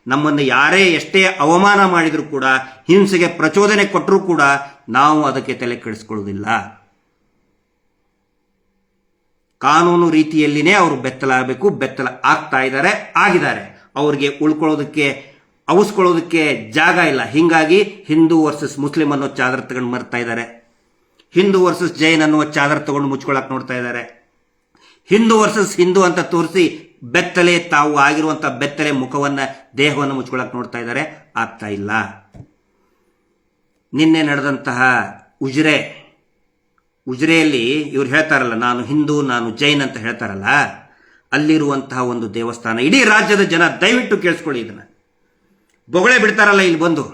ನಮ್ಮನ್ನು ಯಾರೇ ಎಷ್ಟೇ ಅವಮಾನ ಮಾಡಿದರೂ ಕೂಡ, ಹಿಂಸೆಗೆ ಪ್ರಚೋದನೆ ಕೊಟ್ಟರೂ ಕೂಡ ನಾವು ಅದಕ್ಕೆ ತಲೆ ಕೆಡಿಸ್ಕೊಳ್ಳೋದಿಲ್ಲ. ಕಾನೂನು ರೀತಿಯಲ್ಲಿನೇ ಅವರು ಬೆತ್ತಲಾಗಬೇಕು, ಬೆತ್ತಲ ಆಗ್ತಾ ಇದ್ದಾರೆ, ಆಗಿದ್ದಾರೆ. ಅವ್ರಿಗೆ ಉಳ್ಕೊಳ್ಳೋದಕ್ಕೆ, ಅವಸ್ಕೊಳ್ಳೋದಕ್ಕೆ ಜಾಗ ಇಲ್ಲ. ಹೀಗಾಗಿ ಹಿಂದೂ ವರ್ಸಸ್ ಮುಸ್ಲಿಂ ಅನ್ನೋ ಚಾದರ್ ತಗೊಂಡು ಮರ್ತಾ ಇದ್ದಾರೆ, ಹಿಂದೂ ವರ್ಸಸ್ ಜೈನ್ ಅನ್ನುವ ಚಾದರ್ ತಗೊಂಡು ಮುಚ್ಕೊಳಕ್ ನೋಡ್ತಾ ಇದ್ದಾರೆ. ಹಿಂದೂ ವರ್ಸಸ್ ಹಿಂದೂ ಅಂತ ತೋರಿಸಿ ಬೆತ್ತಲೆ, ತಾವು ಆಗಿರುವಂಥ ಬೆತ್ತಲೆ ಮುಖವನ್ನ, ದೇಹವನ್ನು ಮುಚ್ಕೊಳಕ್ ನೋಡ್ತಾ ಇದ್ದಾರೆ. ಆಗ್ತಾ ಇಲ್ಲ. ನಿನ್ನೆ ನಡೆದಂತಹ ಉಜಿರೆಯಲ್ಲಿ ಇವ್ರು ಹೇಳ್ತಾರಲ್ಲ, ನಾನು ಹಿಂದೂ ನಾನು ಜೈನ್ ಅಂತ ಹೇಳ್ತಾರಲ್ಲ, ಅಲ್ಲಿರುವಂತಹ ಒಂದು ದೇವಸ್ಥಾನ, ಇಡೀ ರಾಜ್ಯದ ಜನ ದಯವಿಟ್ಟು ಕೇಳಿಸ್ಕೊಳ್ಳಿ, ಇದನ್ನ ಬೊಗಳೆ ಬಿಡ್ತಾರಲ್ಲ ಇಲ್ಲಿ ಬಂದು,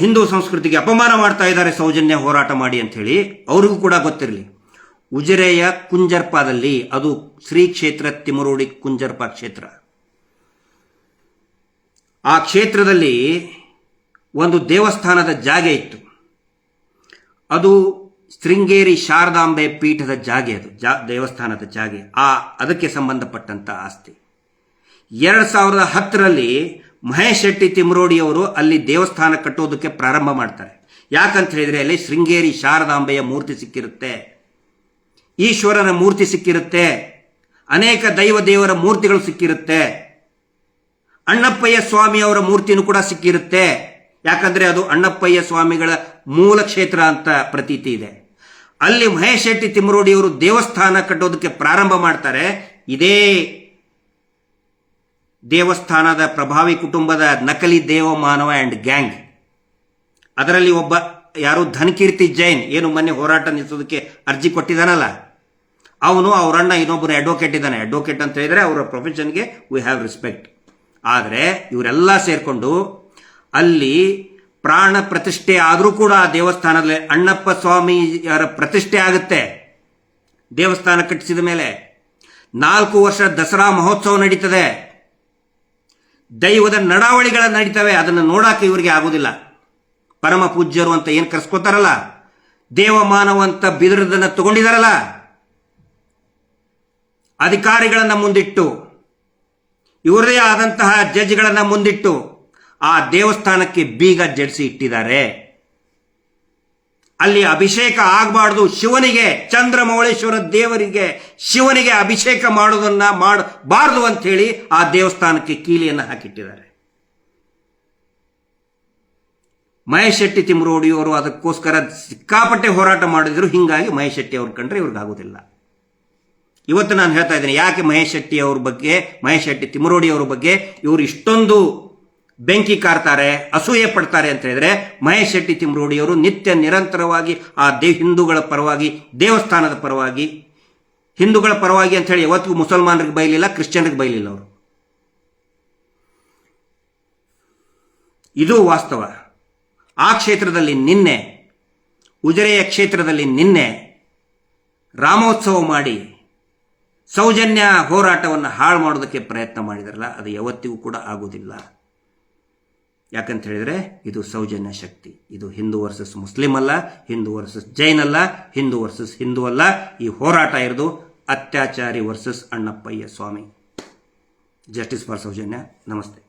ಹಿಂದೂ ಸಂಸ್ಕೃತಿಗೆ ಅಪಮಾನ ಮಾಡ್ತಾ ಇದ್ದಾರೆ ಸೌಜನ್ಯ ಹೋರಾಟ ಮಾಡಿ ಅಂತ ಹೇಳಿ. ಅವ್ರಿಗೂ ಕೂಡ ಗೊತ್ತಿರಲಿ, ಉಜಿರೆಯ ಕುಂಜರ್ಪಾದಲ್ಲಿ, ಅದು ಶ್ರೀ ಕ್ಷೇತ್ರ ತಿಮರೋಡಿ ಕುಂಜರ್ಪ ಕ್ಷೇತ್ರ, ಆ ಕ್ಷೇತ್ರದಲ್ಲಿ ಒಂದು ದೇವಸ್ಥಾನದ ಜಾಗ ಇತ್ತು. ಅದು ಶೃಂಗೇರಿ ಶಾರದಾಂಬೆ ಪೀಠದ ಜಾಗೆ, ಅದು ದೇವಸ್ಥಾನದ ಜಾಗೆ, ಅದಕ್ಕೆ ಸಂಬಂಧಪಟ್ಟಂತ ಆಸ್ತಿ. 2010ರಲ್ಲಿ ಮಹೇಶ್ ಶೆಟ್ಟಿ ತಿಮ್ರೋಡಿಯವರು ಅಲ್ಲಿ ದೇವಸ್ಥಾನ ಕಟ್ಟೋದಕ್ಕೆ ಪ್ರಾರಂಭ ಮಾಡ್ತಾರೆ. ಯಾಕಂತ ಹೇಳಿದ್ರೆ ಅಲ್ಲಿ ಶೃಂಗೇರಿ ಶಾರದಾಂಬೆಯ ಮೂರ್ತಿ ಸಿಕ್ಕಿರುತ್ತೆ, ಈಶ್ವರನ ಮೂರ್ತಿ ಸಿಕ್ಕಿರುತ್ತೆ, ಅನೇಕ ದೇವರ ಮೂರ್ತಿಗಳು ಸಿಕ್ಕಿರುತ್ತೆ, ಅಣ್ಣಪ್ಪಯ್ಯ ಸ್ವಾಮಿ ಅವರ ಮೂರ್ತಿನೂ ಕೂಡ ಸಿಕ್ಕಿರುತ್ತೆ. ಯಾಕಂದ್ರೆ ಅದು ಅಣ್ಣಪ್ಪಯ್ಯ ಸ್ವಾಮಿಗಳ ಮೂಲ ಕ್ಷೇತ್ರ ಅಂತ ಪ್ರತೀತಿ ಇದೆ. ಅಲ್ಲಿ ಮಹೇಶ್ ಶೆಟ್ಟಿ ತಿಮ್ರೋಡಿಯವರು ದೇವಸ್ಥಾನ ಕಟ್ಟೋದಕ್ಕೆ ಪ್ರಾರಂಭ ಮಾಡ್ತಾರೆ. ಇದೇ ದೇವಸ್ಥಾನದ ಪ್ರಭಾವಿ ಕುಟುಂಬದ ನಕಲಿ ದೇವಮಾನವ ಅಂಡ್ ಗ್ಯಾಂಗ್, ಅದರಲ್ಲಿ ಒಬ್ಬ ಯಾರು ಧನಕೀರ್ತಿ ಜೈನ್, ಏನು ಮೊನ್ನೆ ಹೋರಾಟ ನಿಲ್ಲಿಸೋದಕ್ಕೆ ಅರ್ಜಿ ಕೊಟ್ಟಿದ್ದಾನಲ್ಲ, ಅವನು ಅವರಣ್ಣ ಇನ್ನೊಬ್ಬರು ಅಡ್ವೊಕೇಟ್ ಇದ್ದಾನೆ. ಅಡ್ವೊಕೇಟ್ ಅಂತ ಹೇಳಿದ್ರೆ ಅವರ ಪ್ರೊಫೆಷನ್ಗೆ ವಿ ಹ್ಯಾವ್ ರೆಸ್ಪೆಕ್ಟ್. ಆದರೆ ಇವರೆಲ್ಲ ಸೇರ್ಕೊಂಡು ಅಲ್ಲಿ ಪ್ರಾಣ ಪ್ರತಿಷ್ಠೆ ಆದರೂ ಕೂಡ ಆ ದೇವಸ್ಥಾನದಲ್ಲಿ ಅಣ್ಣಪ್ಪ ಸ್ವಾಮಿಯವರ ಪ್ರತಿಷ್ಠೆ ಆಗುತ್ತೆ. ದೇವಸ್ಥಾನ ಕಟ್ಟಿಸಿದ ಮೇಲೆ 4 ವರ್ಷ ದಸರಾ ಮಹೋತ್ಸವ ನಡೀತದೆ, ದೈವದ ನಡಾವಳಿಗಳ ನಡೀತವೆ. ಅದನ್ನು ನೋಡಕ್ಕೆ ಇವರಿಗೆ ಆಗುದಿಲ್ಲ. ಪರಮ ಪೂಜ್ಯರು ಅಂತ ಏನು ಕರೆಸ್ಕೋತಾರಲ್ಲ, ದೇವಮಾನವ ಅಂತ ಬಿದಿರದನ್ನ ತಗೊಂಡಿದಾರಲ್ಲ, ಅಧಿಕಾರಿಗಳನ್ನ ಮುಂದಿಟ್ಟು, ಇವರದೇ ಆದಂತಹ ಜಡ್ಜ್ಗಳನ್ನ ಮುಂದಿಟ್ಟು ಆ ದೇವಸ್ಥಾನಕ್ಕೆ ಬೀಗ ಜಡಿಸಿ ಇಟ್ಟಿದ್ದಾರೆ. ಅಲ್ಲಿ ಅಭಿಷೇಕ ಆಗಬಾರ್ದು ಶಿವನಿಗೆ, ಚಂದ್ರಮೌಳೇಶ್ವರ ದೇವರಿಗೆ ಶಿವನಿಗೆ ಅಭಿಷೇಕ ಮಾಡೋದನ್ನ ಮಾಡಬಾರದು ಅಂತ ಹೇಳಿ ಆ ದೇವಸ್ಥಾನಕ್ಕೆ ಕೀಲಿಯನ್ನು ಹಾಕಿಟ್ಟಿದ್ದಾರೆ. ಮಹೇಶ್ ಶೆಟ್ಟಿ ತಿಮ್ರೋಡಿಯವರು ಅದಕ್ಕೋಸ್ಕರ ಸಿಕ್ಕಾಪಟ್ಟೆ ಹೋರಾಟ ಮಾಡಿದ್ರು. ಹಿಂಗಾಗಿ ಮಹೇಶ್ ಶೆಟ್ಟಿ ಅವ್ರ ಕಂಡ್ರೆ ಇವ್ರಿಗಾಗೋದಿಲ್ಲ. ಇವತ್ತು ನಾನು ಹೇಳ್ತಾ ಇದ್ದೀನಿ, ಯಾಕೆ ಮಹೇಶ್ ಶೆಟ್ಟಿ ಅವ್ರ ಬಗ್ಗೆ, ಮಹೇಶ್ ಶೆಟ್ಟಿ ತಿಮ್ರೋಡಿ ಅವರ ಬಗ್ಗೆ ಇವರು ಇಷ್ಟೊಂದು ಬೆಂಕಿ ಕಾರ್ತಾರೆ, ಅಸೂಯೆ ಪಡ್ತಾರೆ ಅಂತ ಹೇಳಿದ್ರೆ, ಮಹೇಶ್ ಶೆಟ್ಟಿ ತಿಮ್ರೋಡಿಯವರು ನಿತ್ಯ ನಿರಂತರವಾಗಿ ಆ ಹಿಂದೂಗಳ ಪರವಾಗಿ, ದೇವಸ್ಥಾನದ ಪರವಾಗಿ, ಹಿಂದೂಗಳ ಪರವಾಗಿ ಅಂತ ಹೇಳಿ ಯಾವತ್ತಿಗೂ ಮುಸಲ್ಮಾನರಿಗೆ ಬೈಲಿಲ್ಲ, ಕ್ರಿಶ್ಚಿಯನ್ರಿಗೆ ಬೈಲಿಲ್ಲ ಅವರು. ಇದು ವಾಸ್ತವ. ಆ ಕ್ಷೇತ್ರದಲ್ಲಿ ನಿನ್ನೆ, ಉಜಿರೆಯ ಕ್ಷೇತ್ರದಲ್ಲಿ ನಿನ್ನೆ ರಾಮೋತ್ಸವ ಮಾಡಿ ಸೌಜನ್ಯ ಹೋರಾಟವನ್ನು ಹಾಳು ಮಾಡೋದಕ್ಕೆ ಪ್ರಯತ್ನ ಮಾಡಿದಾರಲ್ಲ, ಅದು ಯಾವತ್ತಿಗೂ ಕೂಡ ಆಗುವುದಿಲ್ಲ. ಯಾಕಂತ ಹೇಳಿದ್ರೆ ಇದು ಸೌಜನ್ಯ ಶಕ್ತಿ. ಇದು ಹಿಂದೂ ವರ್ಸಸ್ ಮುಸ್ಲಿಂ ಅಲ್ಲ, ಹಿಂದೂ ವರ್ಸಸ್ ಜೈನ್ ಅಲ್ಲ, ಹಿಂದೂ ವರ್ಸಸ್ ಹಿಂದೂ ಅಲ್ಲ. ಈ ಹೋರಾಟ ಇರೋದು ಅತ್ಯಾಚಾರಿ versus Annappayya Swamy. Justice for Soujanya. ನಮಸ್ತೆ.